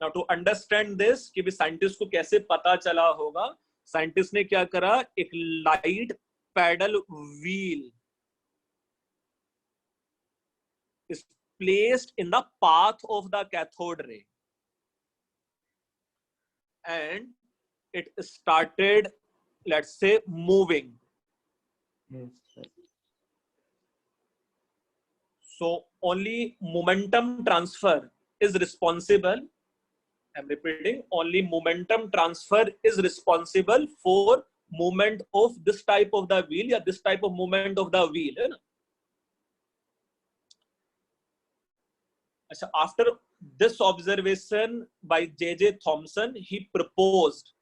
Now to understand this कि भी scientist को कैसे पता चला होगा, scientist ने क्या करा, एक light paddle wheel is placed in the path of the cathode ray, and it started, let's say, moving. So only momentum transfer is responsible. I'm repeating, only momentum transfer is responsible for movement of this type of the wheel, or this type of movement of the wheel. After this observation by J.J. Thomson, he proposed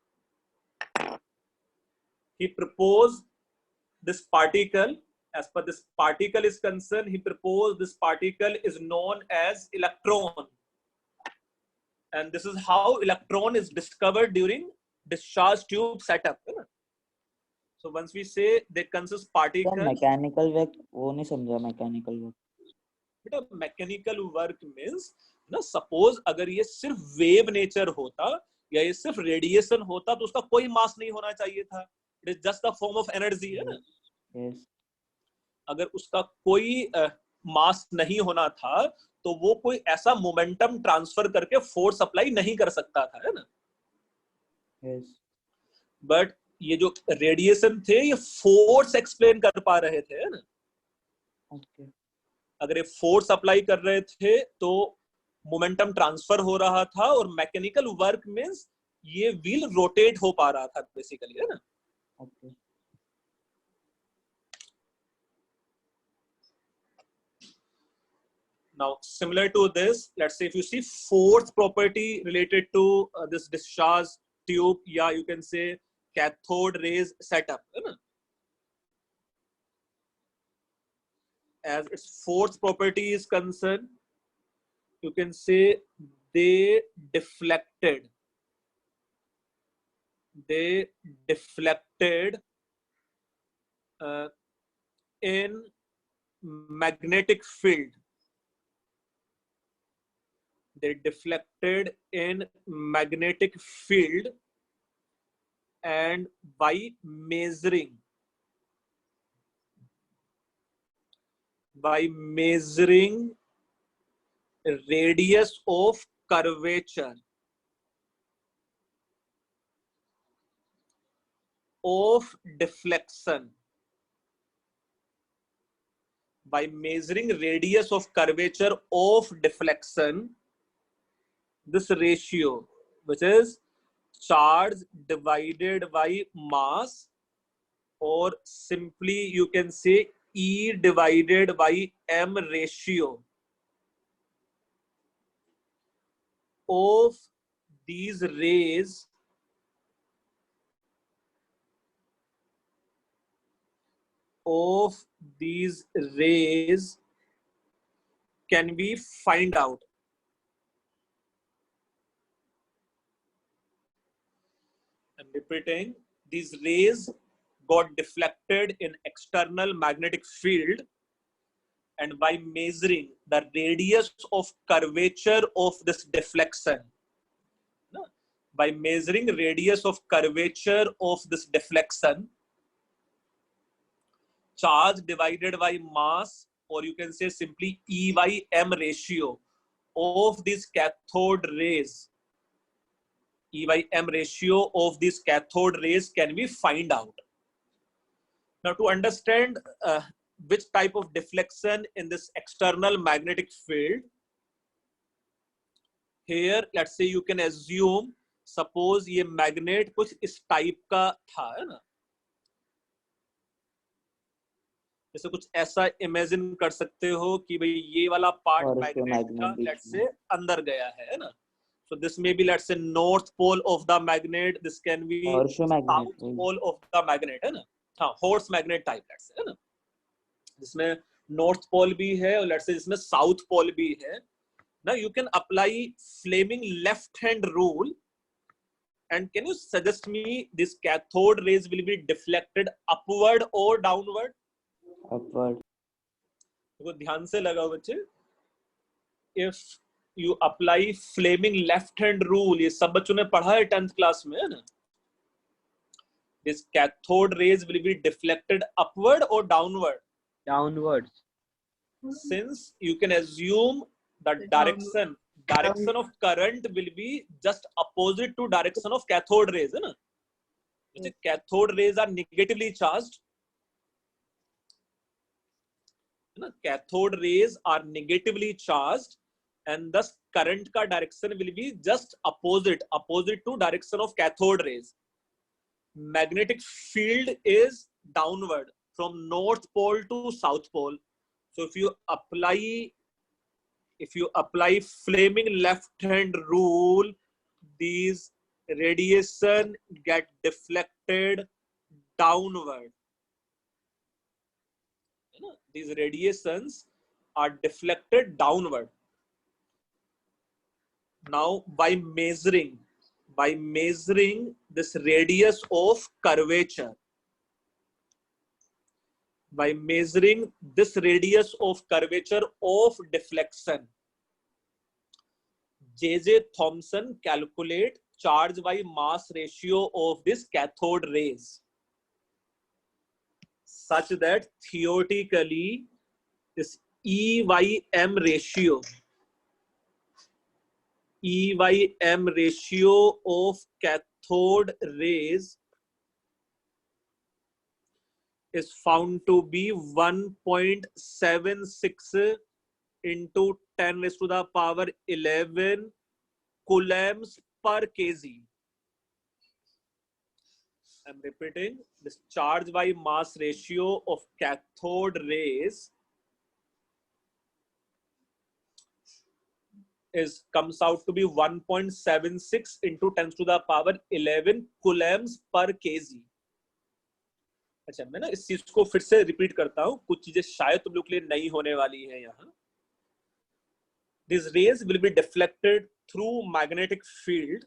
this particle. As per this particle is concerned, he proposed this particle is known as electron. And this is how electron is discovered during discharge tube setup. So once we say they consist particles, mechanical work वो नहीं समझा। Mechanical work बेटा mechanical work means ना, suppose अगर ये सिर्फ wave nature होता या ये सिर्फ रेडिएशन होता तो उसका कोई मास नहीं होना चाहिए था। It is just the form of energy, है ना। यस। अगर उसका कोई मास नहीं होना था तो वो कोई ऐसा मोमेंटम ट्रांसफर करके फोर्स अप्लाई नहीं कर सकता था, है ना। यस। बट ये जो रेडिएशन थे ये फोर्स एक्सप्लेन कर पा रहे थे, है ना। ओके। अगर ये फोर्स अप्लाई कर रहे थे तो मोमेंटम ट्रांसफर हो रहा था, और मैकेनिकल वर्क मींस ये व्हील रोटेट हो पा रहा था बेसिकली, है ना। Okay. Now, similar to this, let's say if you see fourth property related to this discharge tube, yeah, you can say cathode rays setup, है ना? As its fourth property is concerned, you can say they deflected in magnetic field. They deflected in magnetic field, and by measuring radius of curvature of deflection, by measuring radius of curvature of deflection, this ratio, which is charge divided by mass, or simply you can say E divided by M ratio of these rays can be find out. I'm repeating, these rays got deflected in external magnetic field, and by measuring the radius of curvature of this deflection, by measuring radius of curvature of this deflection, charge divided by mass, or you can say simply E by M ratio of these cathode rays, E by M ratio of these cathode rays can be find out. Now, to understand which type of deflection in this external magnetic field, here let's say you can assume, suppose ये magnet कुछ इस type का था, है ना, जैसे कुछ ऐसा इमेजिन कर सकते हो कि भाई ये वाला पार्ट मैग्नेट का लेट्स से अंदर गया है ना. So this may be, let's say, north pole of the magnet. This can be south pole of the magnet, है ना. हाँ, horse magnet type, let's say, है ना. जिसमें north pole भी है और let's say जिसमें south pole भी है. Now you can apply Fleming left hand rule, and can you suggest me this cathode rays will be deflected upward or downward? Upward. तो ध्यान से लगाओ बच्चे. If you apply Fleming left hand rule, ये सब बच्चों ने पढ़ा है 10th class में, है ना. This cathode rays will be deflected upward or downward? Downwards. Since you can assume the direction of current will be just opposite to direction of cathode rays, है ना. Yes. Cathode rays are negatively charged. Cathode rays are negatively charged, and thus current का direction will be just opposite to direction of cathode rays. Magnetic field is downward from north pole to south pole. So if you apply Fleming left hand rule, these radiation get deflected downward. These radiations are deflected downward. Now by measuring this radius of curvature, of deflection, J.J. Thomson calculate charge by mass ratio of this cathode rays such that theoretically this E by M ratio of cathode rays is found to be 1.76 into 10 raised to the power 11 coulombs per kg. I'm repeating, this charge by mass ratio of cathode rays comes out to be 1.76 into 10 to the power 11 coulombs per kg. अच्छा, मैं ना इस चीज को फिर से repeat करता हूँ, कुछ चीजें शायद तुम लोग के लिए नई होने वाली हैं यहाँ. These rays will be deflected through magnetic field,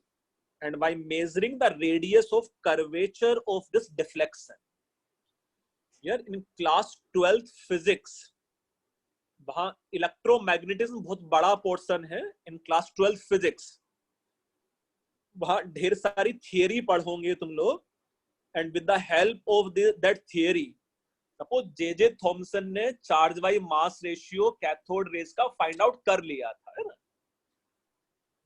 and by measuring the radius of curvature of this deflection. Here in class 12th physics, वहाँ इलेक्ट्रोमैग्नेटिज्म बहुत बड़ा पोर्शन है. इन क्लास 12 फिजिक्स वहाँ ढेर सारी थियरी पढ़ोगे तुम लोग, and with the help of that theory, suppose J.J. Thomson ने charge by mass ratio cathode rays का फाइंड आउट कर लिया था, है ना.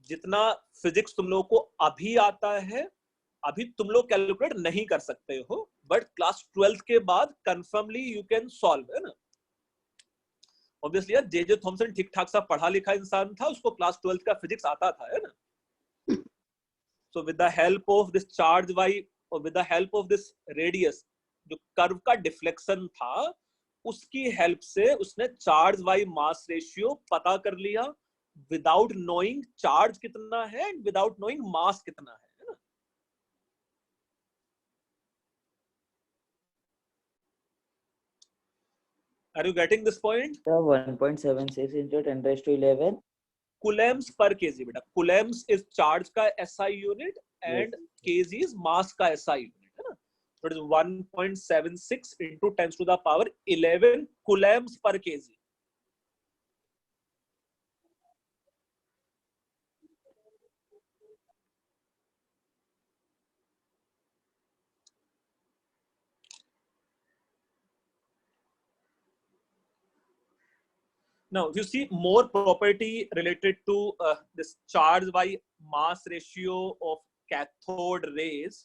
जितना फिजिक्स तुम लोग को अभी आता है, अभी तुम लोग कैलकुलेट नहीं कर सकते हो, बट क्लास 12th के बाद कंफर्मली यू कैन सॉल्व, है ना. ऑब्वियसली यार जे थॉमसन ठीक ठाक सा पढ़ा लिखा इंसान था, उसको क्लास 12th का फिजिक्स आता था, है ना। So with the help of this charge Y और with the help of this radius, जो कर्व का डिफ्लेक्शन था, उसकी हेल्प से उसने चार्ज बाई मास रेशियो पता कर लिया विदाउट नोइंग चार्ज कितना है एंड विदाउट नोइंग मास कितना है ना। Are you getting this point? So 1.76 into 10 raised to 11. Coulombs per kg बेटा, coulombs is charge का SI unit and kg is mass का SI unit, है ना। So it is 1.76 into 10 to the power 11 coulombs per kg. Now, if you see more property related to this charge by mass ratio of cathode rays,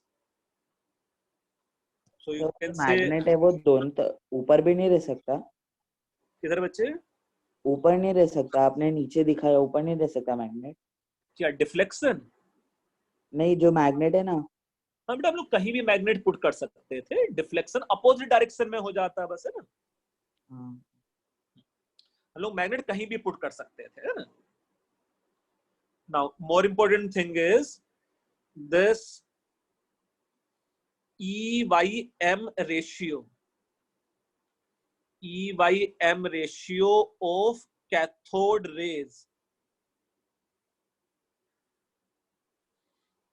so you can say magnet है वो दोनों ऊपर भी नहीं रह सकता, किधर बच्चे ऊपर नहीं रह सकता, आपने नीचे दिखाया ऊपर नहीं रह सकता मैग्नेट। क्या डिफ्लेक्शन? नहीं, जो मैग्नेट है ना, हाँ बेटा, हम लोग कहीं भी मैग्नेट पुट कर सकते थे, डिफ्लेक्शन अपोजिट डायरेक्शन में हो जाता है बस, है ना। हम लोग मैग्नेट कहीं भी पुट कर सकते थे, है ना। Now more important thing is this EY/M ratio, EY/M ratio of cathode rays,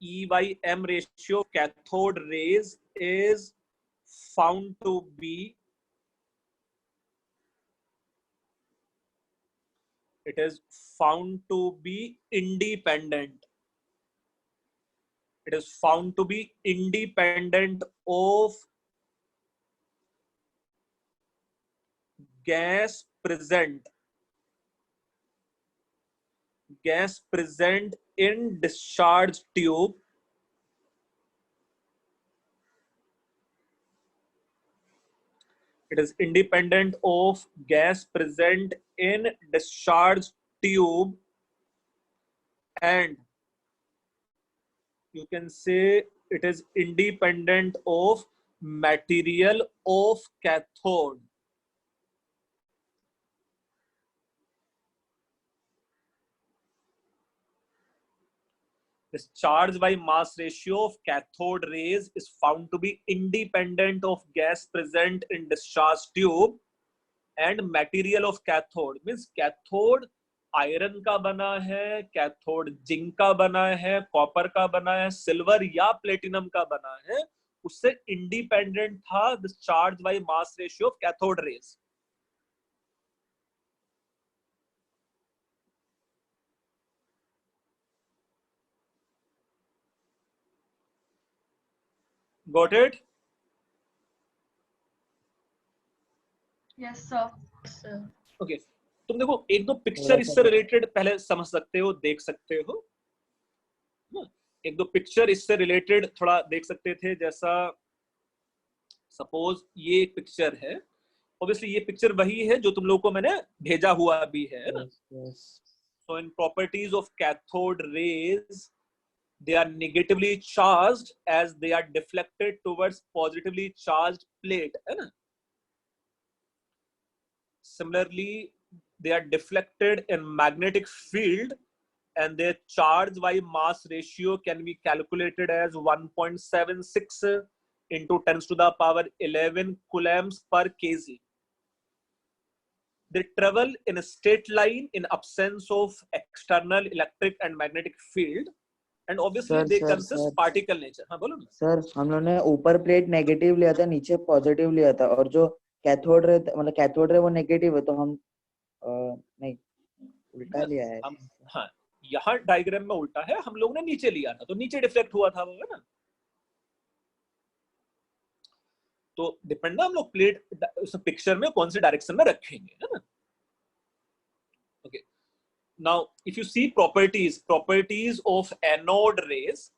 EY/M ratio of cathode rays is found to be, it is found to be independent. It is found to be independent of gas present in discharge tube it is independent of gas present in discharge tube, and you can say it is independent of material of cathode. This charge by mass ratio of cathode rays is found to be independent of gas present in discharge tube and material of cathode. Means cathode iron का बना है, cathode zinc का बना है, copper का बना है, silver या प्लेटिनम का बना है, उससे इंडिपेंडेंट था this charge by mass ratio of cathode rays. Got it? Yes, sir. Sir. Okay. तुम देखो एक दो पिक्चर इससे रिलेटेड पहले समझ सकते हो, देख सकते हो. एक दो पिक्चर इससे रिलेटेड थोड़ा देख सकते थे. जैसा सपोज ये एक पिक्चर है. ऑब्वियसली ये पिक्चर वही है जो तुम लोगों को मैंने भेजा हुआ भी है ना. So in properties of cathode rays, they are negatively charged as they are deflected towards positively charged plate, है ना. Similarly, they are deflected in magnetic field and their charge by mass ratio can be calculated as 1.76 into 10 to the power 11 coulombs per kg. They travel in a straight line in absence of external electric and magnetic field, and obviously they consist particle nature. हाँ बोलो ना. Sir हम लोगों ने ऊपर plate negative लिया था, नीचे पॉजिटिव लिया था, और जो कैथोड रे मतलब कैथोड रे वो नेगेटिव है, तो हम नहीं उल्टा लिया है. हाँ, यहाँ डायग्राम में उल्टा है, हम लोग ने नीचे लिया था तो नीचे डिफ्लेक्ट हुआ था वो, है ना. तो डिपेंड ना हम लोग प्लेट उस पिक्चर में कौन से डायरेक्शन में रखेंगे, है ना. Okay. Now if you see properties of anode rays,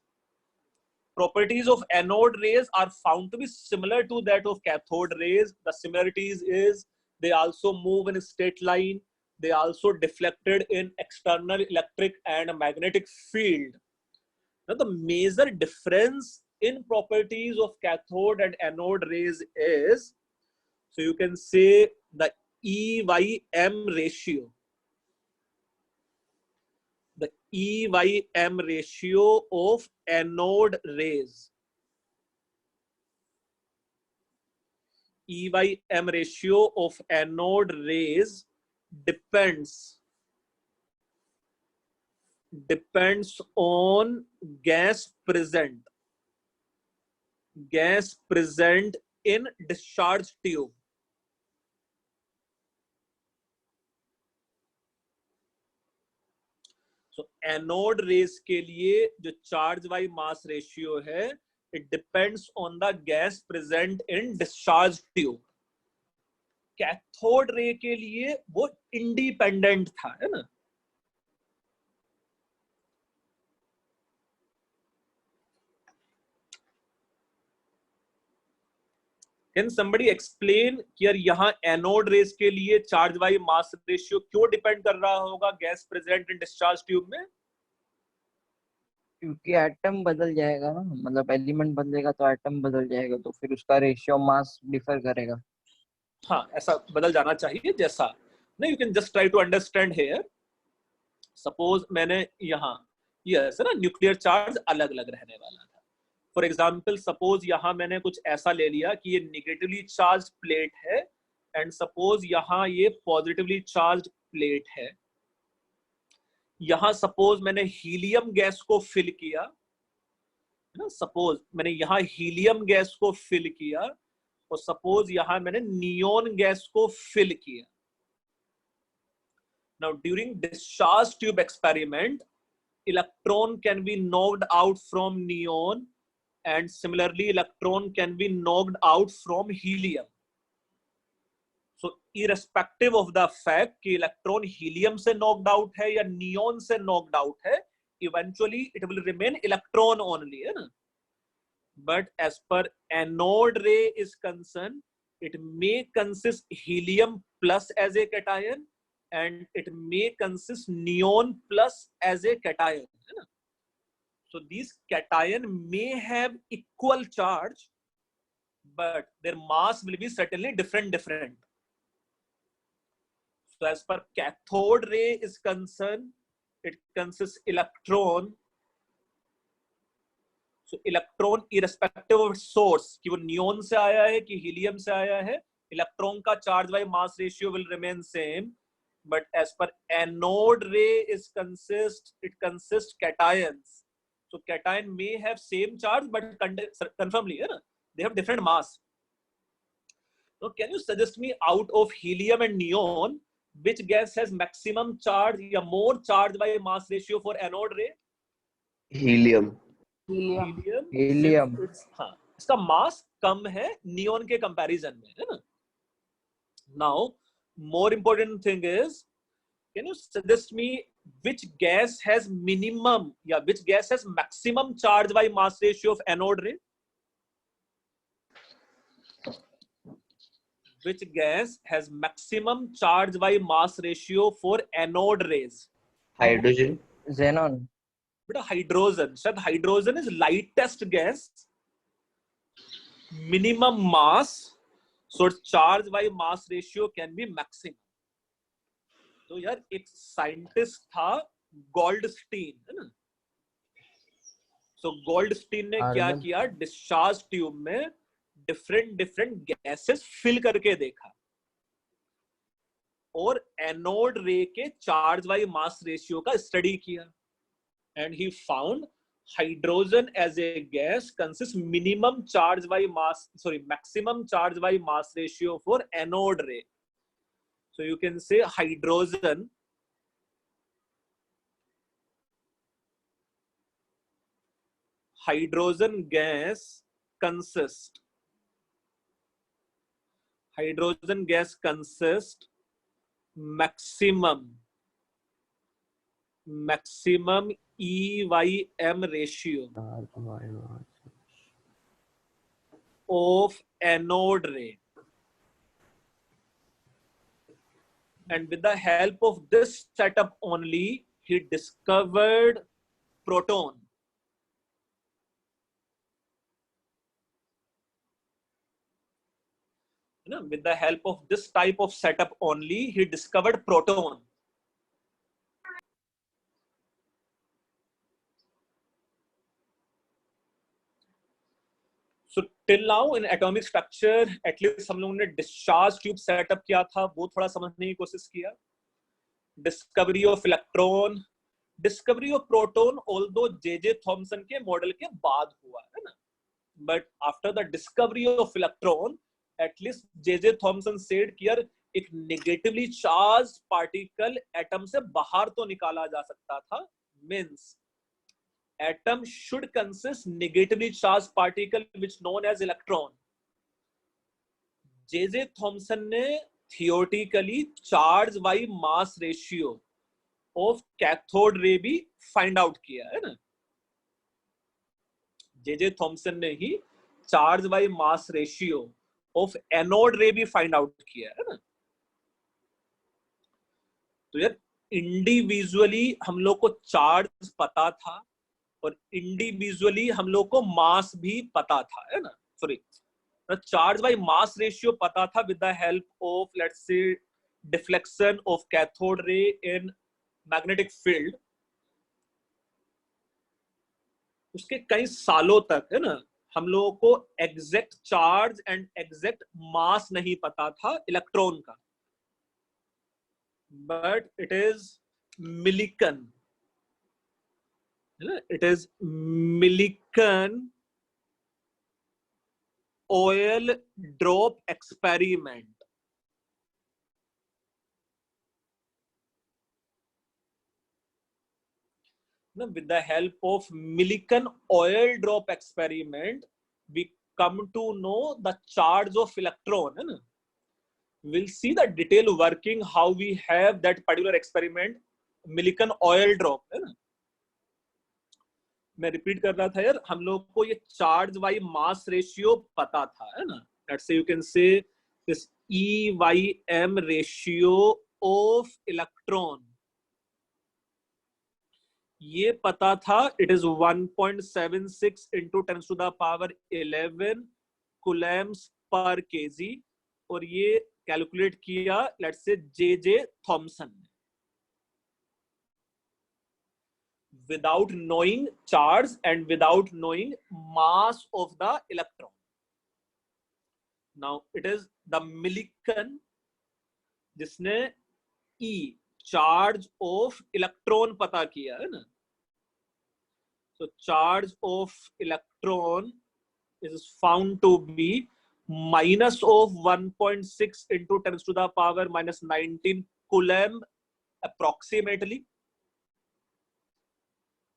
properties of anode rays are found to be similar to that of cathode rays. The similarities is they also move in a straight line, they also deflected in external electric and magnetic field. Now the major difference in properties of cathode and anode rays is, so you can say the E/M ratio. The E/M ratio of anode rays. E/M ratio of anode rays depends on gas present in discharge tube. So anode rays के लिए जो charge by mass ratio है, it depends on the gas present in discharge tube. Cathode ray के लिए वो independent था, है ना. Can somebody explain कि यार यहाँ एनोड रेस के लिए चार्ज बाई मास रेशियो क्यों डिपेंड कर रहा होगा gas present in discharge tube में? क्योंकि एटम बदल जाएगा ना, मतलब एलिमेंट बदलेगा तो एटम बदल जाएगा, तो फिर उसका रेशियो मास डिफर करेगा. हाँ, ऐसा बदल जाना चाहिए. जैसा नहीं, you can just try to understand here. Suppose मैंने यहाँ ये ऐसा ना न्यूक्लियर चार्ज अलग अलग रहने वाला था. फॉर एग्जाम्पल सपोज यहाँ मैंने कुछ ऐसा ले लिया कि ये निगेटिवली चार्ज प्लेट है एंड सपोज यहाँ ये पॉजिटिवली चार्ज प्लेट है. यहाँ सपोज मैंने हीलियम गैस को फिल किया ना, सपोज मैंने यहाँ हीलियम गैस को फिल किया और सपोज यहाँ मैंने नियोन गैस को फिल किया. Now during discharge tube experiment, electron can be knocked out from neon and similarly electron can be knocked out from helium. So irrespective of the fact कि electron helium से knocked out है या neon से knocked out है, eventually it will remain electron only, है ना. But as per anode ray is concerned, it may consist helium plus as a cation and it may consist neon plus as a cation, है ना. So these cation may have equal charge, but their mass will be certainly different. So as per cathode ray is concerned, it consists electron. So electron irrespective of source, कि वो neon से आया है कि helium से आया है, electron का charge by mass ratio will remain same. But as per anode ray it consists cations. So cation may have same charge, but confirmly, they have different mass. So can you suggest me out of helium and neon, which gas has maximum charge or more charge by mass ratio for anode ray? Helium. Helium. हाँ, इसका mass कम है neon के comparison में, है ना. Now, more important thing is, can you suggest me which gas has minimum which gas has maximum charge by mass ratio of anode ray? Which gas has maximum charge by mass ratio for anode rays? Hydrogen. Xenon. But hydrogen. Shad hydrogen is lightest gas, minimum mass, so its charge by mass ratio can be maximum. तो यार एक scientist था Goldstein, है ना. सो Goldstein ने क्या किया, discharge tube में डिफरेंट गैसेस फिल करके देखा और एनोड रे के चार्ज बाय मास रेशियो का स्टडी किया and he found hydrogen as a gas consist maximum charge by mass ratio for anode ray. So you can say hydrogen gas consists maximum E/M ratio of anode ray. and with the help of this setup only he discovered proton. With the help of this type of setup only he discovered proton. So till now in atomic structure at least हम लोगों ने discharge tube setup किया था, वो थोड़ा समझने की कोशिश किया. Discovery of electron, discovery of proton although J.J. Thomson के मॉडल के बाद हुआ है ना, but after the discovery of electron at least J.J. Thomson said कि यार एक negatively charged particle atom से बाहर तो निकाला जा सकता था, means atom should consist negatively charged particle which known as electron. J.J. Thomson ने theoretically charge by mass ratio of cathode ray भी find out किया है ना. J.J. Thomson ने ही charge by mass ratio of anode ray भी find out किया है ना. तो यार इंडिविजुअली हम लोग को चार्ज पता था और इंडिविजुअली हम लोग को मास भी पता था, है ना. Sorry, charge by mass ratio पता था with the help of let's say deflection of cathode ray in magnetic field. उसके कई सालों तक है ना हम लोगों को एग्जैक्ट चार्ज एंड एग्जैक्ट मास नहीं पता था इलेक्ट्रॉन का, but it is Millikan. It is Millikan oil drop experiment. Now, with the help of Millikan oil drop experiment, we come to know the charge of electron. We'll see the detailed working how we have that particular experiment, Millikan oil drop. मैं repeat कर रहा था यार, हम लोग को ये charge by mass ratio पता था, है ना. लेट्स से यू कैन से this EYM ratio of electron, ये पता था. It is 1.76 into 10 to the power 11 coulombs per kg, और ये कैलकुलेट किया लेट्स से J.J. थॉमसन ने, without knowing charge and without knowing mass of the electron. Now it is the Millikan जिसने E charge of electron पता किया है ना. So charge of electron is found to be minus of 1.6 into 10 to the power minus 19 coulomb approximately.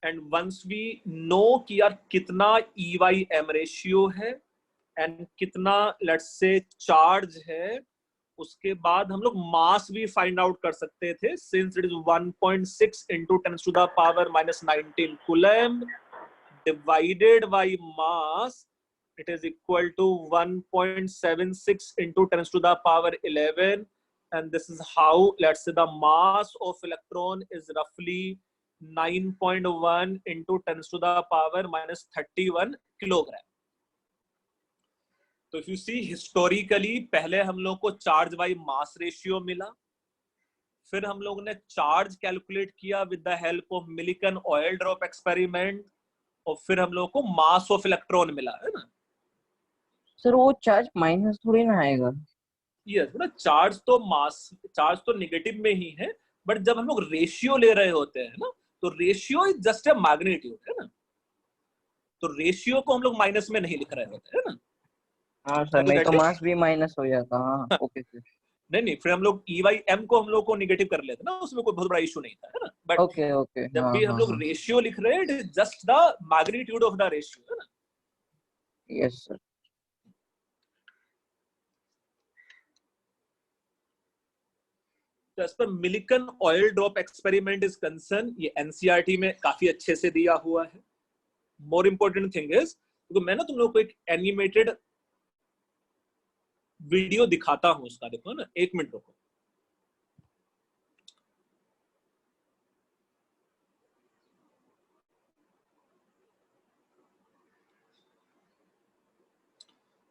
And once we know कि यार कितना EYM ratio है and कितना लेट्स से चार्ज है, उसके बाद हम लोग मास भी फाइंड आउट कर सकते थे. Since it is 1.6 into 10 to the power minus 19 coulomb divided by mass, it is equal to 1.76 into 10 to the power 11, and this is how let's say the mass of electron is roughly 9.1 into 10 to the power minus 31 kilogram. तो if you see historically पहले हम लोग को charge by mass ratio मिला, फिर हम लोग ने चार्ज कैलकुलेट किया with the help of Millikan oil drop experiment, और फिर हम लोग को मास ऑफ इलेक्ट्रॉन मिला, है ना. सर वो चार्ज माइनस थोड़ी ना आएगा. यस, ना चार्ज तो नेगेटिव में ही है, बट जब हम लोग रेशियो ले रहे होते हैं ना, तो ratio is just a magnitude, है ना. तो रेशियो को हम लोग माइनस में नहीं लिख रहे होते, है ना. हाँ सर, नहीं तो मास भी माइनस हो जाता. हाँ ओके सर. नहीं, फिर हम लोग EYM को हम लोग को नेगेटिव कर लेते ना, उसमें कोई बहुत बड़ा इशू नहीं था, है ना. बट ओके जब भी हम लोग रेशियो लिख रहे हैं, it is just the magnitude of the ratio, है ना. Yes sir. तो as per Millikan oil drop experiment is concerned, ये NCERT में काफी अच्छे से दिया हुआ है. More important thing is, तो मैं ना तुम लोग को एक एनिमेटेड वीडियो दिखाता हूँ उसका, देखो ना, 1 मिनट रुको.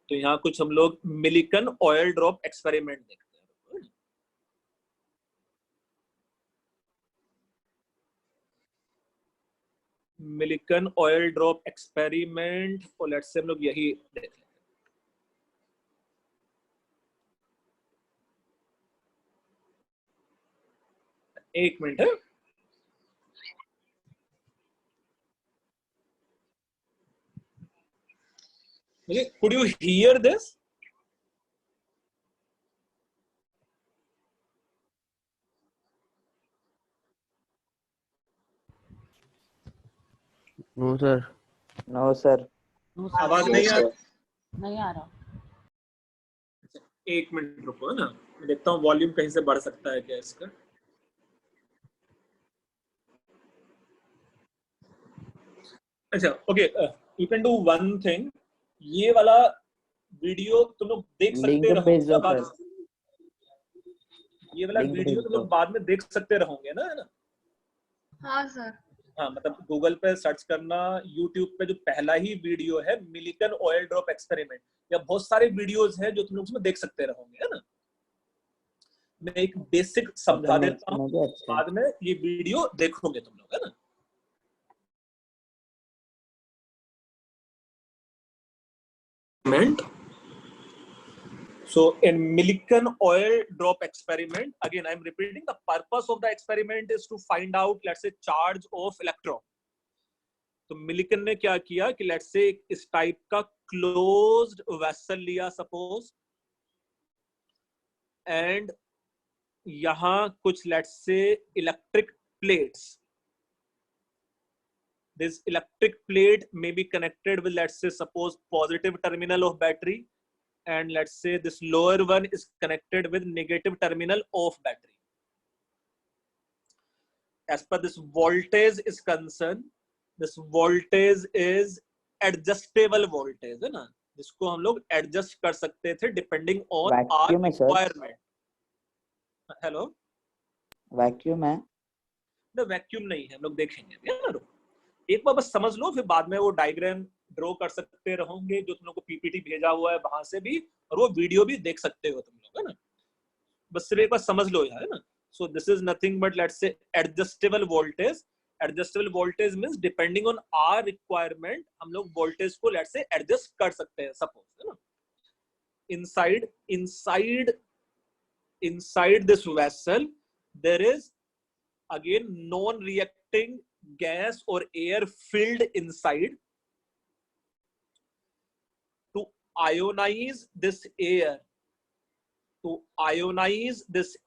तो यहाँ कुछ हम लोग मिलिकन ऑयल ड्रॉप एक्सपेरिमेंट देखते हैं। मिलिकन ऑयल ड्रॉप एक्सपेरिमेंट, और लेट्स से हम लोग यही देख लेते हैं। एक मिनट है। Could you hear this? No sir. No sir. आवाज नहीं आ नहीं आ रहा। एक मिनट रुको ना, मैं देखता हूँ वॉल्यूम कहीं से बढ़ सकता है क्या इसका। अच्छा okay, you can do one thing, ये वाला वीडियो तुम लोग देख सकते लिंक भेज दो रहोगे, सर। ये वाला लिंक वीडियो भेज तुम दो। लोग बाद में देख सकते रहोगे ना, है ना? हाँ सर। हाँ, मतलब गूगल पे सर्च करना, यूट्यूब पे जो पहला ही वीडियो है मिलिकन ऑयल ड्रॉप एक्सपेरिमेंट, या बहुत सारे वीडियोस हैं जो तुम लोग उसमें देख सकते रहोगे, है ना? मैं एक बेसिक समझा देता हूँ, बाद में ये वीडियो देखोगे तुम लोग, है ना? So in Millikan oil drop experiment, again I'm repeating, the purpose of the experiment is to find out, let's say, charge of electron. तो मिलिकन ने क्या किया कि लेट्स से इस टाइप का क्लोज्ड वेसल लिया सपोज, एंड यहां कुछ let's say electric plates, this electric plate may be connected with, let's say, suppose positive terminal of battery, and let's say this lower one is connected with negative terminal of battery. As per this voltage is concerned, this voltage is adjustable voltage, है ना, जिसको हम लोग adjust कर सकते थे depending on our requirement. Hello, vacuum है? Vacuum नहीं है, हम लोग देखेंगे, है ना? एक बार बस समझ लो, फिर बाद में वो डायग्राम ड्रॉ कर सकते रहोगे, जो तुम लोग को पीपीटी भेजा हुआ है वहां से भी, और वो वीडियो भी देख सकते हो तुम लोग, है ना? बस सिर्फ एक बार समझ लो यार, है ना? So this is nothing but let's say adjustable voltage. Adjustable voltage means depending on our requirement हम लोग वोल्टेज को लेट्स से एडजस्ट कर सकते हैं सपोज, है ना? inside this vessel there is again non-reacting gas or air filled inside. To ionize this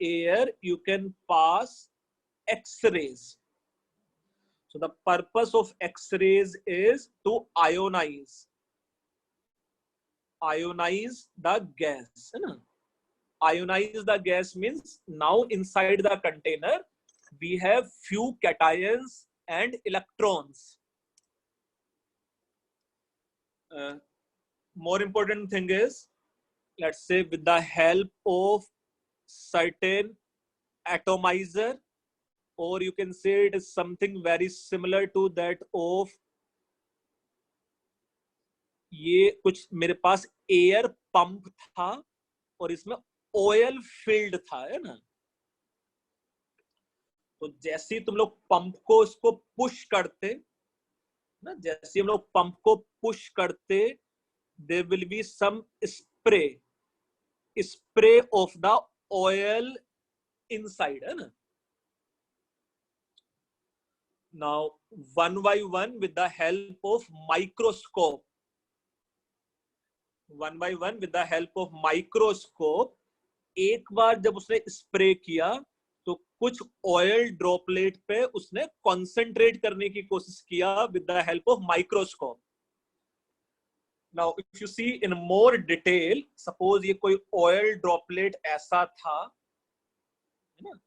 air, you can pass X-rays. So the purpose of X-rays is to ionize the gas, है ना? Ionize the gas means now inside the container we have few cations and electrons. More important thing is, let's say, with the help of certain atomizer, or you can say it is something very similar to that of, ये कुछ मेरे पास air pump था और इसमें oil field था, है ना? तो जैसे ही तुम लोग पंप को इसको पुश करते ना, जैसे हम लोग पंप को पुश करते, there will be some spray of the oil inside, है ना? Now one by one with the help of microscope, एक बार जब उसने स्प्रे किया तो कुछ ऑयल ड्रॉपलेट पे उसने कंसंट्रेट करने की कोशिश किया with the help of microscope. Now if you see in more detail, suppose ये कोई ऑयल ड्रॉपलेट ऐसा था, है ना?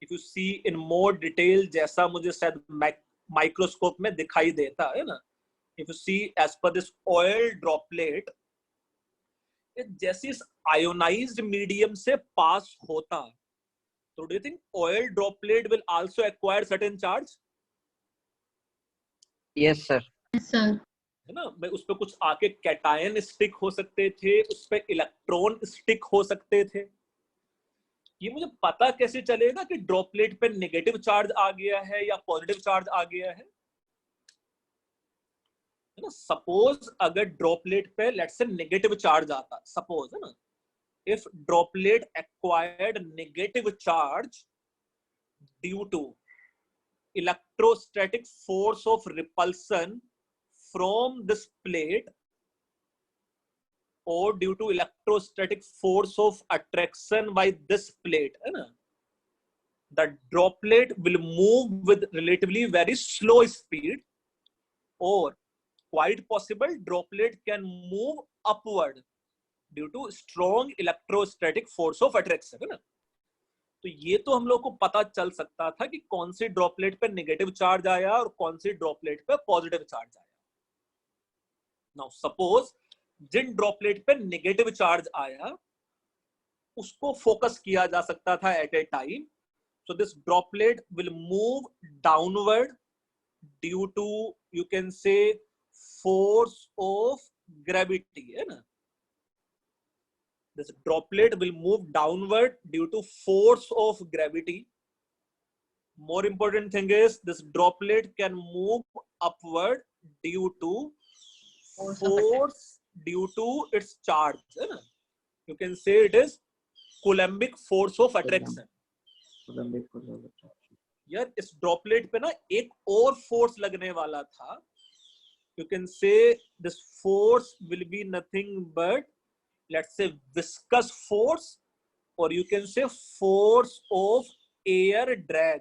If you see in more detail, जैसा मुझे शायद माइक्रोस्कोप में दिखाई देता है ना, if you see as per this oil droplet, जैसे इस आयोनाइज्ड मीडियम से पास होता, तो do you think oil droplet will also acquire certain charge? Yes sir. Sir है ना, मैं उस पर कुछ आके कैटायन स्टिक हो सकते थे, उस पर इलेक्ट्रॉन स्टिक हो सकते थे। ये मुझे पता कैसे चलेगा कि ड्रॉपलेट पे नेगेटिव चार्ज आ गया है या पॉजिटिव चार्ज आ गया है ना। सपोज अगर ड्रॉपलेट पे लेट्स से नेगेटिव चार्ज आता, सपोज, है ना, if droplet acquired negative charge due to electrostatic force of repulsion from this plate or due to electrostatic force of attraction by this plate, है ना, the droplet will move with relatively very slow speed, or quite possible droplet can move upward due to strong electrostatic force of attraction, है ना। तो ये तो हम लोग को पता चल सकता था कि कौन सी ड्रॉपलेट पे नेगेटिव चार्ज आया और कौन सी ड्रॉपलेट पे पॉजिटिव चार्ज आया। नाउ सपोज जिन ड्रॉपलेट पे नेगेटिव चार्ज आया उसको फोकस किया जा सकता था at a time, so this droplet will move downward due to, you can say, force of gravity, है ना। This droplet will move downward due to force of gravity. More important thing is this droplet can move upward due to force due to its charge, है ना। You can say it is Coulombic force of attraction. यार इस droplet पे ना एक और force लगने वाला था। You can say this force will be nothing but, let's say, viscous force, or you can say force of air drag.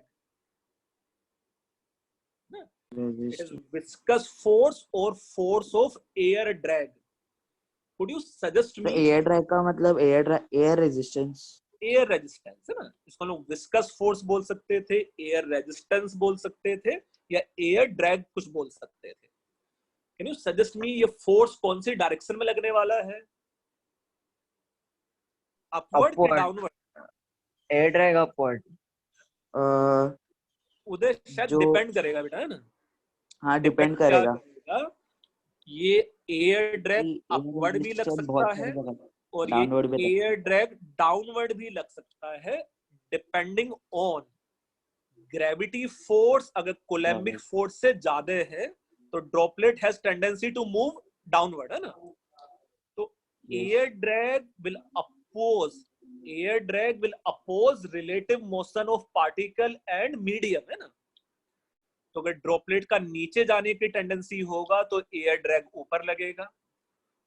It is viscous force or force of air drag. Could you suggest me? Air drag का मतलब air resistance, air resistance, है ना, इसको लोग viscous force बोल सकते थे, air resistance बोल सकते थे, या एयर ड्रैग कुछ बोल सकते थे। कैन यू सजेस्ट मी ये फोर्स कौन सी डायरेक्शन में लगने वाला है? अपवर्ड कि डाउनवर्ड? Air drag upward. उधर शायद डिपेंड करेगा बेटा, है ना। हाँ डिपेंड करेगा। ये एयर ड्रैग अपवर्ड भी लग सकता है और ये एयर ड्रैग डाउनवर्ड भी लग सकता है, डिपेंडिंग ऑन ग्रेविटी फोर्स। अगर कोलम्बिक फोर्स से ज्यादा है तो droplet has tendency to move downward, है ना। तो air drag will oppose relative motion of particle and medium, है ना। तो अगर ड्रॉपलेट का नीचे जाने की टेंडेंसी होगा तो एयर ड्रैग ऊपर लगेगा,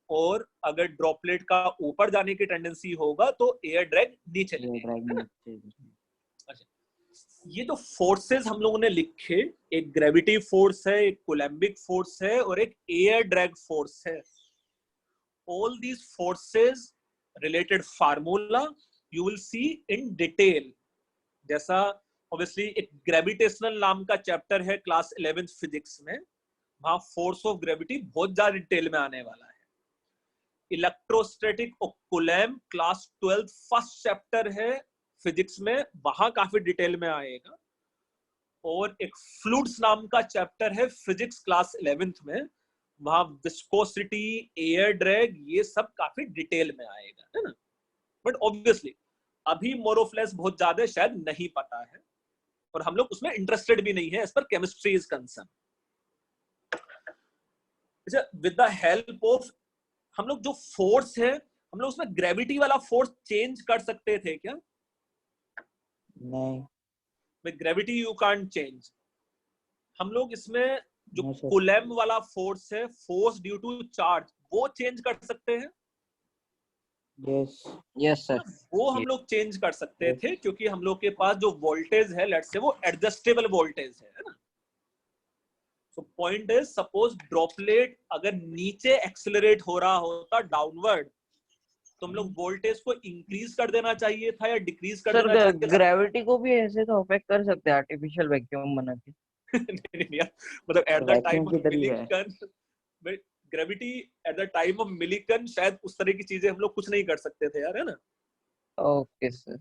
और अगर ड्रॉपलेट का ऊपर जाने की टेंडेंसी होगा तो एयर ड्रैग नीचे लगेगा। अच्छा, ये जो फोर्सेस हम लोगों ने लिखे, एक ग्रेविटी फोर्स है, एक कोलम्बिक फोर्स है और एक एयर ड्रैग फोर्स है। All these forces related formula you will see in detail. जैसा ऑब्वियसली एक ग्रेविटेशनल नाम का चैप्टर है क्लास 11th फिजिक्स में, वहां फोर्स ऑफ ग्रेविटी बहुत ज्यादा डिटेल में आने वाला है। इलेक्ट्रोस्टैटिक और coulomb class 12th first chapter है फिजिक्स में, वहां काफी डिटेल में आएगा। और एक फ्लूइड्स नाम का चैप्टर है फिजिक्स क्लास 11th में, वहां विस्कोसिटी, एयर ड्रैग, ये सब काफी डिटेल में आएगा, है ना। बट ऑब्वियसली अभी मोरोफ्लेस बहुत ज्यादा शायद नहीं पता है और हम लोग उसमें इंटरेस्टेड भी नहीं है as per chemistry is concern. With the help of, हम लोग जो फोर्स है, हम लोग उसमें ग्रेविटी वाला फोर्स चेंज कर सकते थे क्या? नहीं, with gravity you can't change. हम लोग इसमें जो कूलम्ब वाला फोर्स है, फोर्स ड्यू टू चार्ज, वो चेंज कर सकते हैं। यस सर, वो हम लोग चेंज कर सकते थे क्योंकि हम लोग के पास जो वोल्टेज है, लेट्स से, वो एडजस्टेबल वोल्टेज है ना। So point is, suppose droplet अगर नीचे एक्सेलरेट हो रहा होता डाउनवर्ड, तो हम लोग वोल्टेज को इंक्रीज कर देना चाहिए था या डिक्रीज कर देना चाहिए था? ग्रेविटी को भी ऐसे तो अफेक्ट कर सकते हैं आर्टिफिशियल वैक्यूम बना के। नहीं यार, मतलब at the time of Millikan, gravity at the time of Millikan शायद उस तरह की चीजें हम लोग कुछ नहीं कर सकते थे यार, है ना। Okay sir.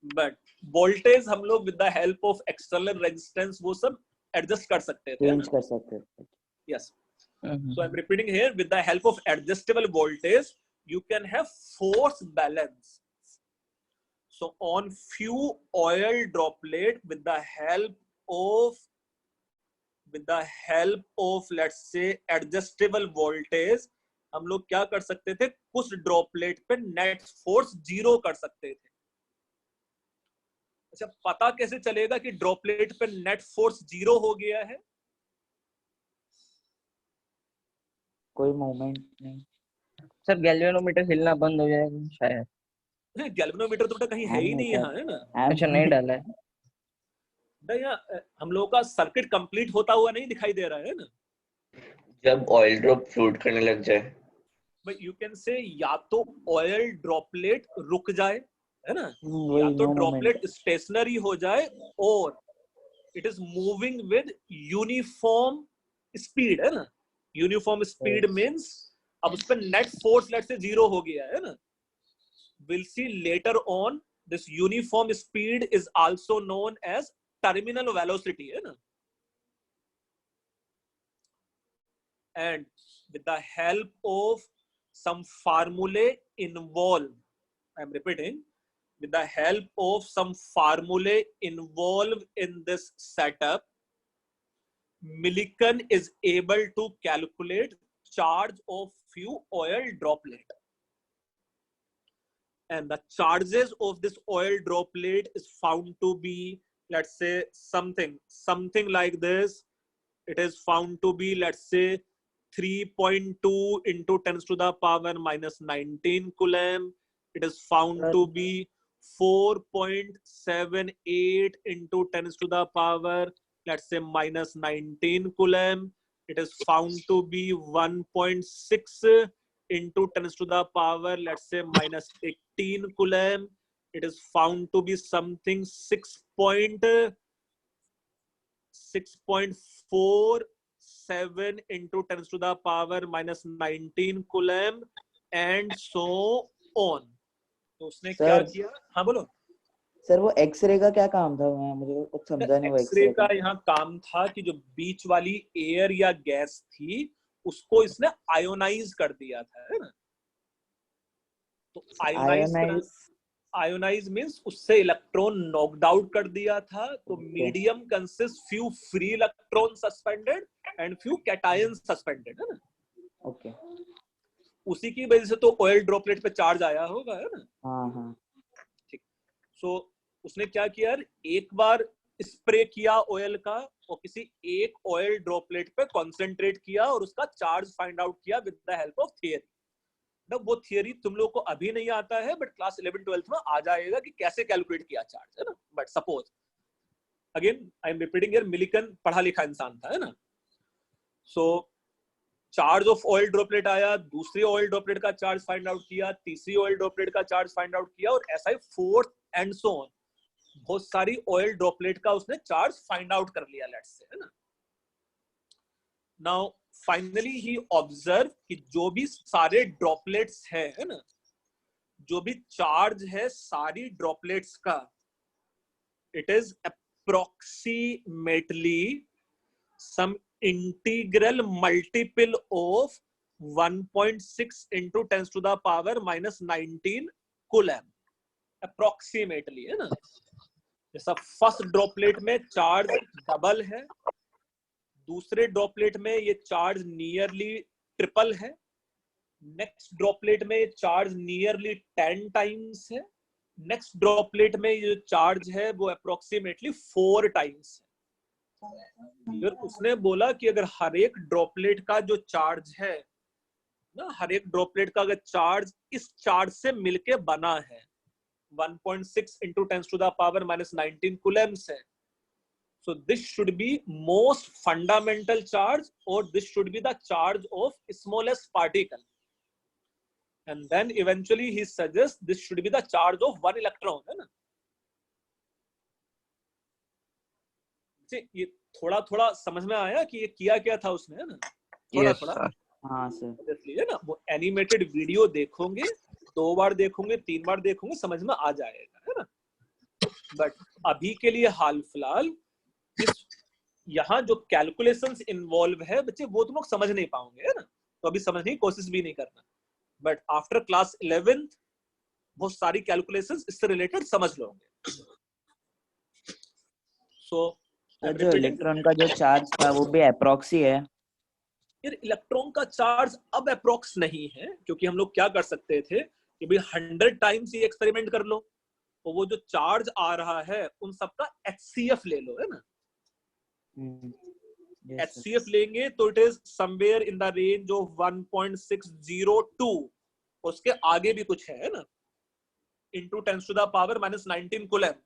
बट वोल्टेज हम लोग with the help of external resistance वो सब एडजस्ट कर सकते थे, चेंज कर सकते थे। Yes. So I'm repeating here, with the help of adjustable voltage, you can have force balance. So on few oil droplet, with the help of let's say adjustable voltage, हम लोग क्या कर सकते थे, कुछ ड्रॉपलेट पे नेट फोर्स 0 कर सकते थे. अच्छा, पता कैसे चलेगा कि ड्रॉपलेट पे नेट फोर्स 0 हो गया है? कोई मूवमेंट नहीं सर गैल्वेनोमीटर हिलना बंद हो जाएगा शायद. गैल्वेनोमीटर तो कहीं है ही नहीं यहाँ, है ना? अच्छा, नहीं डाला है. नहीं, हम लोगों का सर्किट कंप्लीट होता हुआ नहीं दिखाई दे रहा है ना? जब ऑयल ड्रॉप फ्लोट करने लग जाए, बट यू कैन से या तो ऑयल ड्रॉपलेट रुक जाए, है ना, या वही तो नो ड्रॉपलेट स्टेशनरी हो जाए, और it is moving with uniform speed, है ना. यूनिफॉर्म स्पीड मींस अब उस पर नेट फोर्स लेट से 0 हो गया है ना. Will see later on this uniform speed is also known as terminal velocity, है ना. And with the help of some formulae involved, I'm repeating, with the help of some formulae involved in this setup, Millikan is able to calculate charge of few oil droplet. And the charges of this oil droplet is found to be, let's say, something like this. It is found to be, let's say, 3.2 into 10 to the power minus 19 coulomb. It is found to be 4.78 into 10 to the power, let's say, minus 19 coulomb. It is found to be 1.6 into 10 to the power, let's say, minus 18 coulomb. It is found to be something 6.47 into 10 to the power minus 19 coulomb, and so on. तो उसने क्या किया? हाँ बोलो sir. वो x ray का क्या काम था? मुझे कुछ समझा नहीं. वो एक्सरे का यहाँ काम था कि जो बीच वाली एयर या गैस थी उसको इसने आयोनाइज कर दिया था, है ना. तो आयोनाइज मींस उससे इलेक्ट्रॉन नॉकड आउट कर दिया था. तो medium consist few free electron suspended and few cation suspended, है ना. ओके. उसी की वजह से तो ऑयल ड्रॉपलेट पे चार्ज आया होगा, है ना. हाँ. ठीक. सो उसने क्या किया, एक बार स्प्रे किया ऑयल का और किसी एक ऑयल ड्रॉपलेट पे कंसंट्रेट किया और उसका चार्ज फाइंड आउट किया with the help of theory. वो थियरी तुम लोग को अभी नहीं आता है, बट क्लास 11-12 में आ जाएगा कि कैसे कैलकुलेट किया चार्ज, है ना. But suppose again I am repeating here, Millikan पढ़ा लिखा इंसान था, है ना. सो चार्ज ऑफ ऑयल ड्रॉपलेट आया, दूसरी ऑयल ड्रॉपलेट का चार्ज फाइंड आउट किया, तीसरी ऑयल ड्रॉपलेट का चार्ज फाइंड आउट किया, और ऐसा ही फोर्थ एंड सो ऑन. बहुत सारी ऑयल ड्रॉपलेट का उसने चार्ज फाइंड आउट कर लिया, लेट्स से, है ना. नाउ फाइनली ही ऑब्जर्व कि जो भी सारे ड्रॉपलेट्स है ना, जो भी चार्ज है सारी ड्रॉपलेट्स का, it is approximately some integral multiple of 1.6 into 10 to the power minus 19 coulomb. Approximately, है ना. जैसा फर्स्ट ड्रॉपलेट में चार्ज डबल है, दूसरे ड्रॉपलेट में ये चार्ज नियरली ट्रिपल है, नेक्स्ट ड्रॉपलेट में ये चार्ज नियरली 10 टाइम्स है, नेक्स्ट ड्रॉपलेट में ये चार्ज है वो अप्रोक्सीमेटली 4 टाइम्स है. फिर उसने बोला कि अगर हर एक ड्रॉपलेट का जो चार्ज है ना, हर एक ड्रॉपलेट का अगर चार्ज इस चार्ज से मिलके बना है 1.6 into 10 to the power minus 19 coulombs है, so this should be most fundamental charge, or this should be the charge of smallest particle, and then eventually he suggests this should be the charge of one electron, है ना. ये थोड़ा थोड़ा समझ में आया कि ये किया क्या था उसने, है ना. थोड़ा Yes, थोड़ा sir. हाँ सर. है ना. वो एनिमेटेड वीडियो देखोगे, 2 बार देखोगे, 3 बार देखोगे, समझ में आ जाएगा, है ना. बट अभी के लिए हाल फिलहाल इस यहाँ जो कैलकुलेशंस इन्वॉल्व है बच्चे वो तुम लोग समझ नहीं पाओगे, है ना, तो अभी समझने की कोशिश भी नहीं करना, बट आफ्टर क्लास 11th बहुत सारी कैलकुलेशंस इससे रिलेटेड समझ लोगे। सो जो इलेक्ट्रॉन का जो चार्ज था वो भी अप्रॉक्सी है। यार इलेक्ट्रॉन का चार्ज अब अप्रॉक्स नहीं है, क्योंकि हम लोग क्या कर सकते थे कि भाई 100 टाइम्स ये एक्सपेरिमेंट कर लो, तो वो जो चार्ज आ रहा है उन सबका HCF ले लो, है ना। HCF लेंगे तो it is somewhere in the range of 1.602, उसके आगे भी कुछ है ना, into 10 to the power minus 19 coulomb.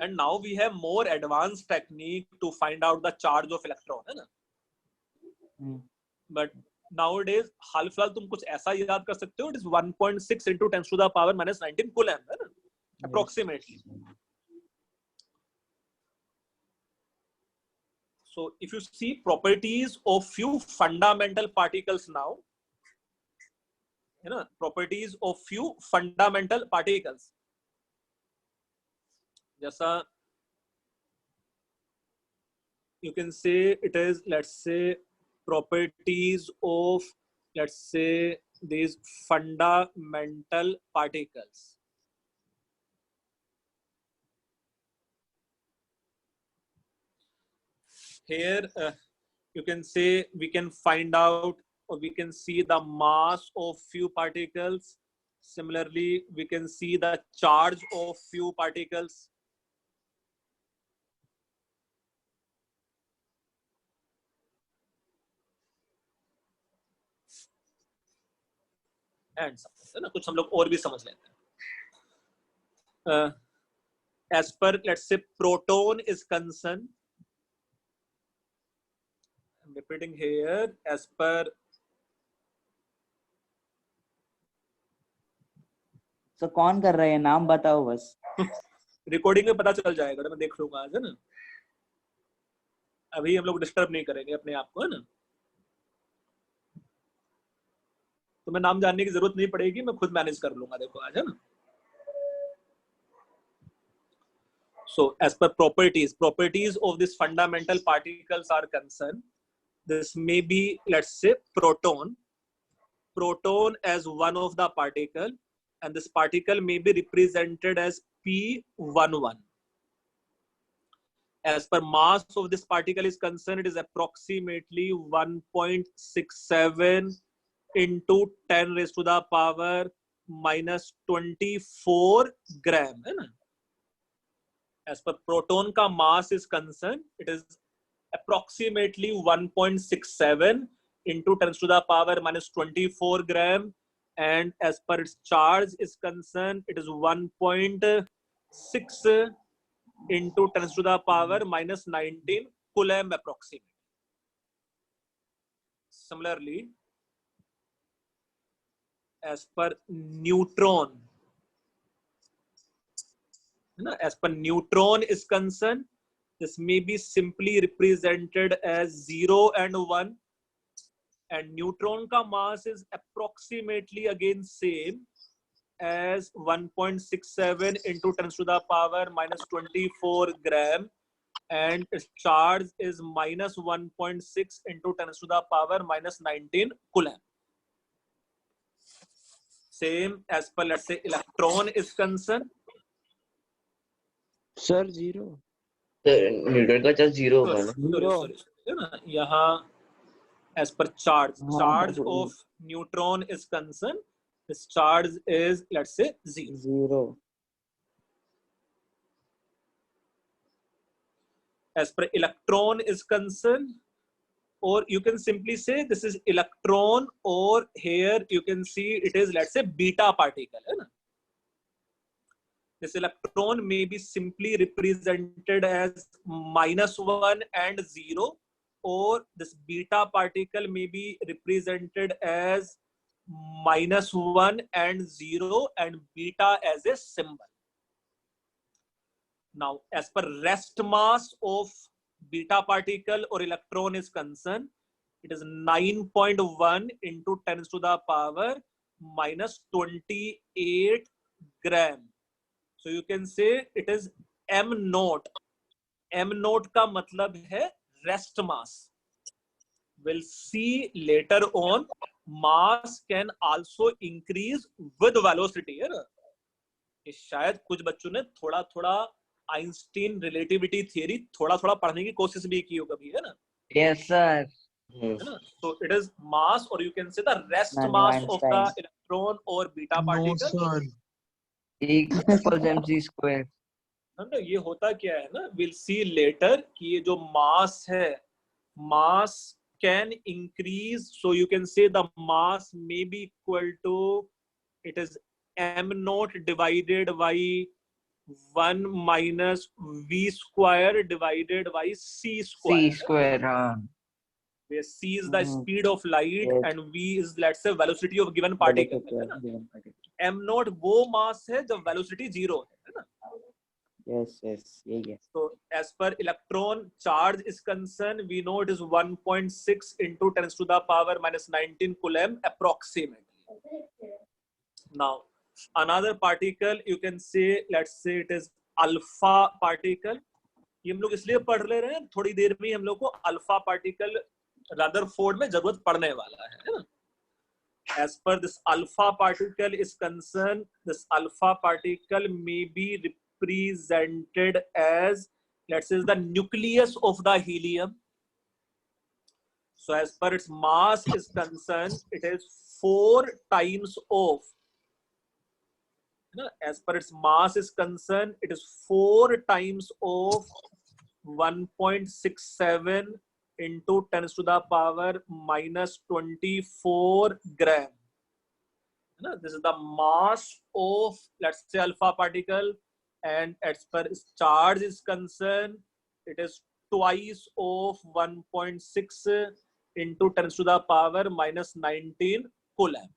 And now we have more advanced technique to find out the charge of electron, है ना। But nowadays हाल फिलहाल तुम कुछ ऐसा याद कर सकते हो, it is 1.6 into 10 to the power minus 19 coulomb, है ना, approximately. So if you see properties of few fundamental particles now, है ना, properties of few fundamental particles, जैसा you can say it is, let's say, properties of, let's say, these fundamental particles. Here you can say we can find out, or we can see the mass of few particles. Similarly, we can see the charge of few particles. And है ना, कुछ हम लोग और भी समझ लेते हैं। As per, let's say, proton is concerned, I'm repeating here, as per तो कौन कर रहा है, नाम बताओ बस। रिकॉर्डिंग में पता चल जाएगा, मैं देख लूंगा आज, है ना, अभी हम लोग डिस्टर्ब नहीं करेंगे अपने आप को, है ना, तो मैं नाम जानने की जरूरत नहीं पड़ेगी, मैं खुद मैनेज कर लूंगा, देखो आज, है ना। So as per properties of this fundamental particles are concerned, this may be, let's say, proton as one of the particle, and this particle may be represented as P11. As per mass of this particle is concerned, it is approximately 1.67 into 10 raised to the power minus 24 gram, है ना। As per proton का mass is concerned, it is approximately 1.67 into 10 to the power minus 24 gram, and as per its charge is concerned, it is 1.6 into 10 to the power minus 19 coulomb approximately. Similarly, as per neutron, as per neutron is concerned, this may be simply represented as 0 and 1, and neutron ka mass is approximately again same as 1.67 into 10 to the power minus 24 gram, and its charge is minus 1.6 into 10 to the power minus 19 coulomb. Same as per, let's say, electron is concerned. Sir 0 Newton का charge 0 होगा ना। sorry, है ना, यहाँ as per charge of neutron is concerned, this charge is, let's say, 0. As per electron is concerned, or you can simply say this is electron, or here you can see it is, let's say, beta particle, है ना। This electron may be simply represented as -1 and 0, or this beta particle may be represented as -1 and 0, and beta as a symbol. Now, as per rest mass of beta particle or electron is concerned, it is 9.1 into 10 to the power minus 28 gram. So you can say it is m naught m note का मतलब है rest mass. We'll see later on, mass can also increase with velocity, है ना. ये शायद कुछ बच्चों ने थोड़ा थोड़ा आइंस्टीन रिलेटिविटी थियरी थोड़ा थोड़ा पढ़ने की कोशिश भी की हो कभी, है ना. Yes, sir. है ना. So it is mass, or you can say the rest Nano mass of the Einstein. electron or beta No, particle. sir. equals mc square. ना ये होता क्या है ना, we'll see later कि ये जो mass है, mass can increase, so you can say the mass may be equal to, it is m naught divided by 1 minus v square divided by c square. C square, हाँ. Where c is the speed of light Yes. and v is, let's say, velocity of given particle, है ना. Given particle. m naught वो mass है जब velocity 0 है ना. Yes, yes, यही है. So as per electron charge is concerned, we know it is 1.6 into 10 to the power minus 19 coulomb approximately. Now another particle, you can say, let's say it is alpha particle. ये हम लोग इसलिए पढ़ ले रहे हैं, थोड़ी देर में हम लोग को अल्फा पार्टिकल रदरफोर्ड में जरूरत पड़ने वाला है ना. As per this alpha particle is concerned, this alpha particle may be represented as, let's say, the nucleus of the helium. So as per its mass is concerned, it is 4 times of, as per its mass is concerned, it is 4 times of 1.67 into 10 to the power minus 24 gram. This is the mass of, let's say, alpha particle, and as per its charge is concerned, it is twice of 1.6 into 10 to the power minus 19 coulomb.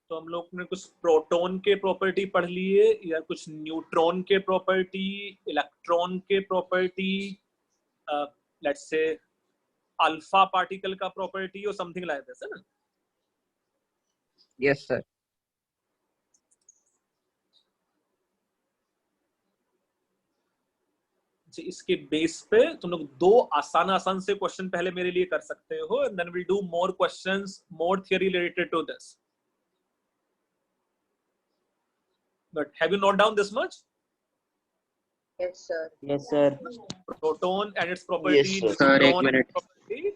तो हम लोग ने कुछ proton के property पढ़ लिए, या कुछ न्यूट्रॉन के प्रॉपर्टी, इलेक्ट्रॉन के property, let's say alpha particle का प्रॉपर्टी और समथिंग लाइक दिस, है ना. Yes, sir. इसके बेस पे तुम लोग 2 आसान से क्वेश्चन पहले मेरे लिए कर सकते हो, and then will do more questions, more theory related to this. But have you noted down this much? Yes, sir. Yes, sir. Proton and its property, Yes, sir. Sir, एक neutron minute. property,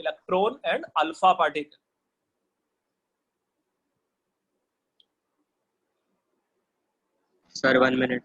electron and alpha particle. Sir, 1 minute.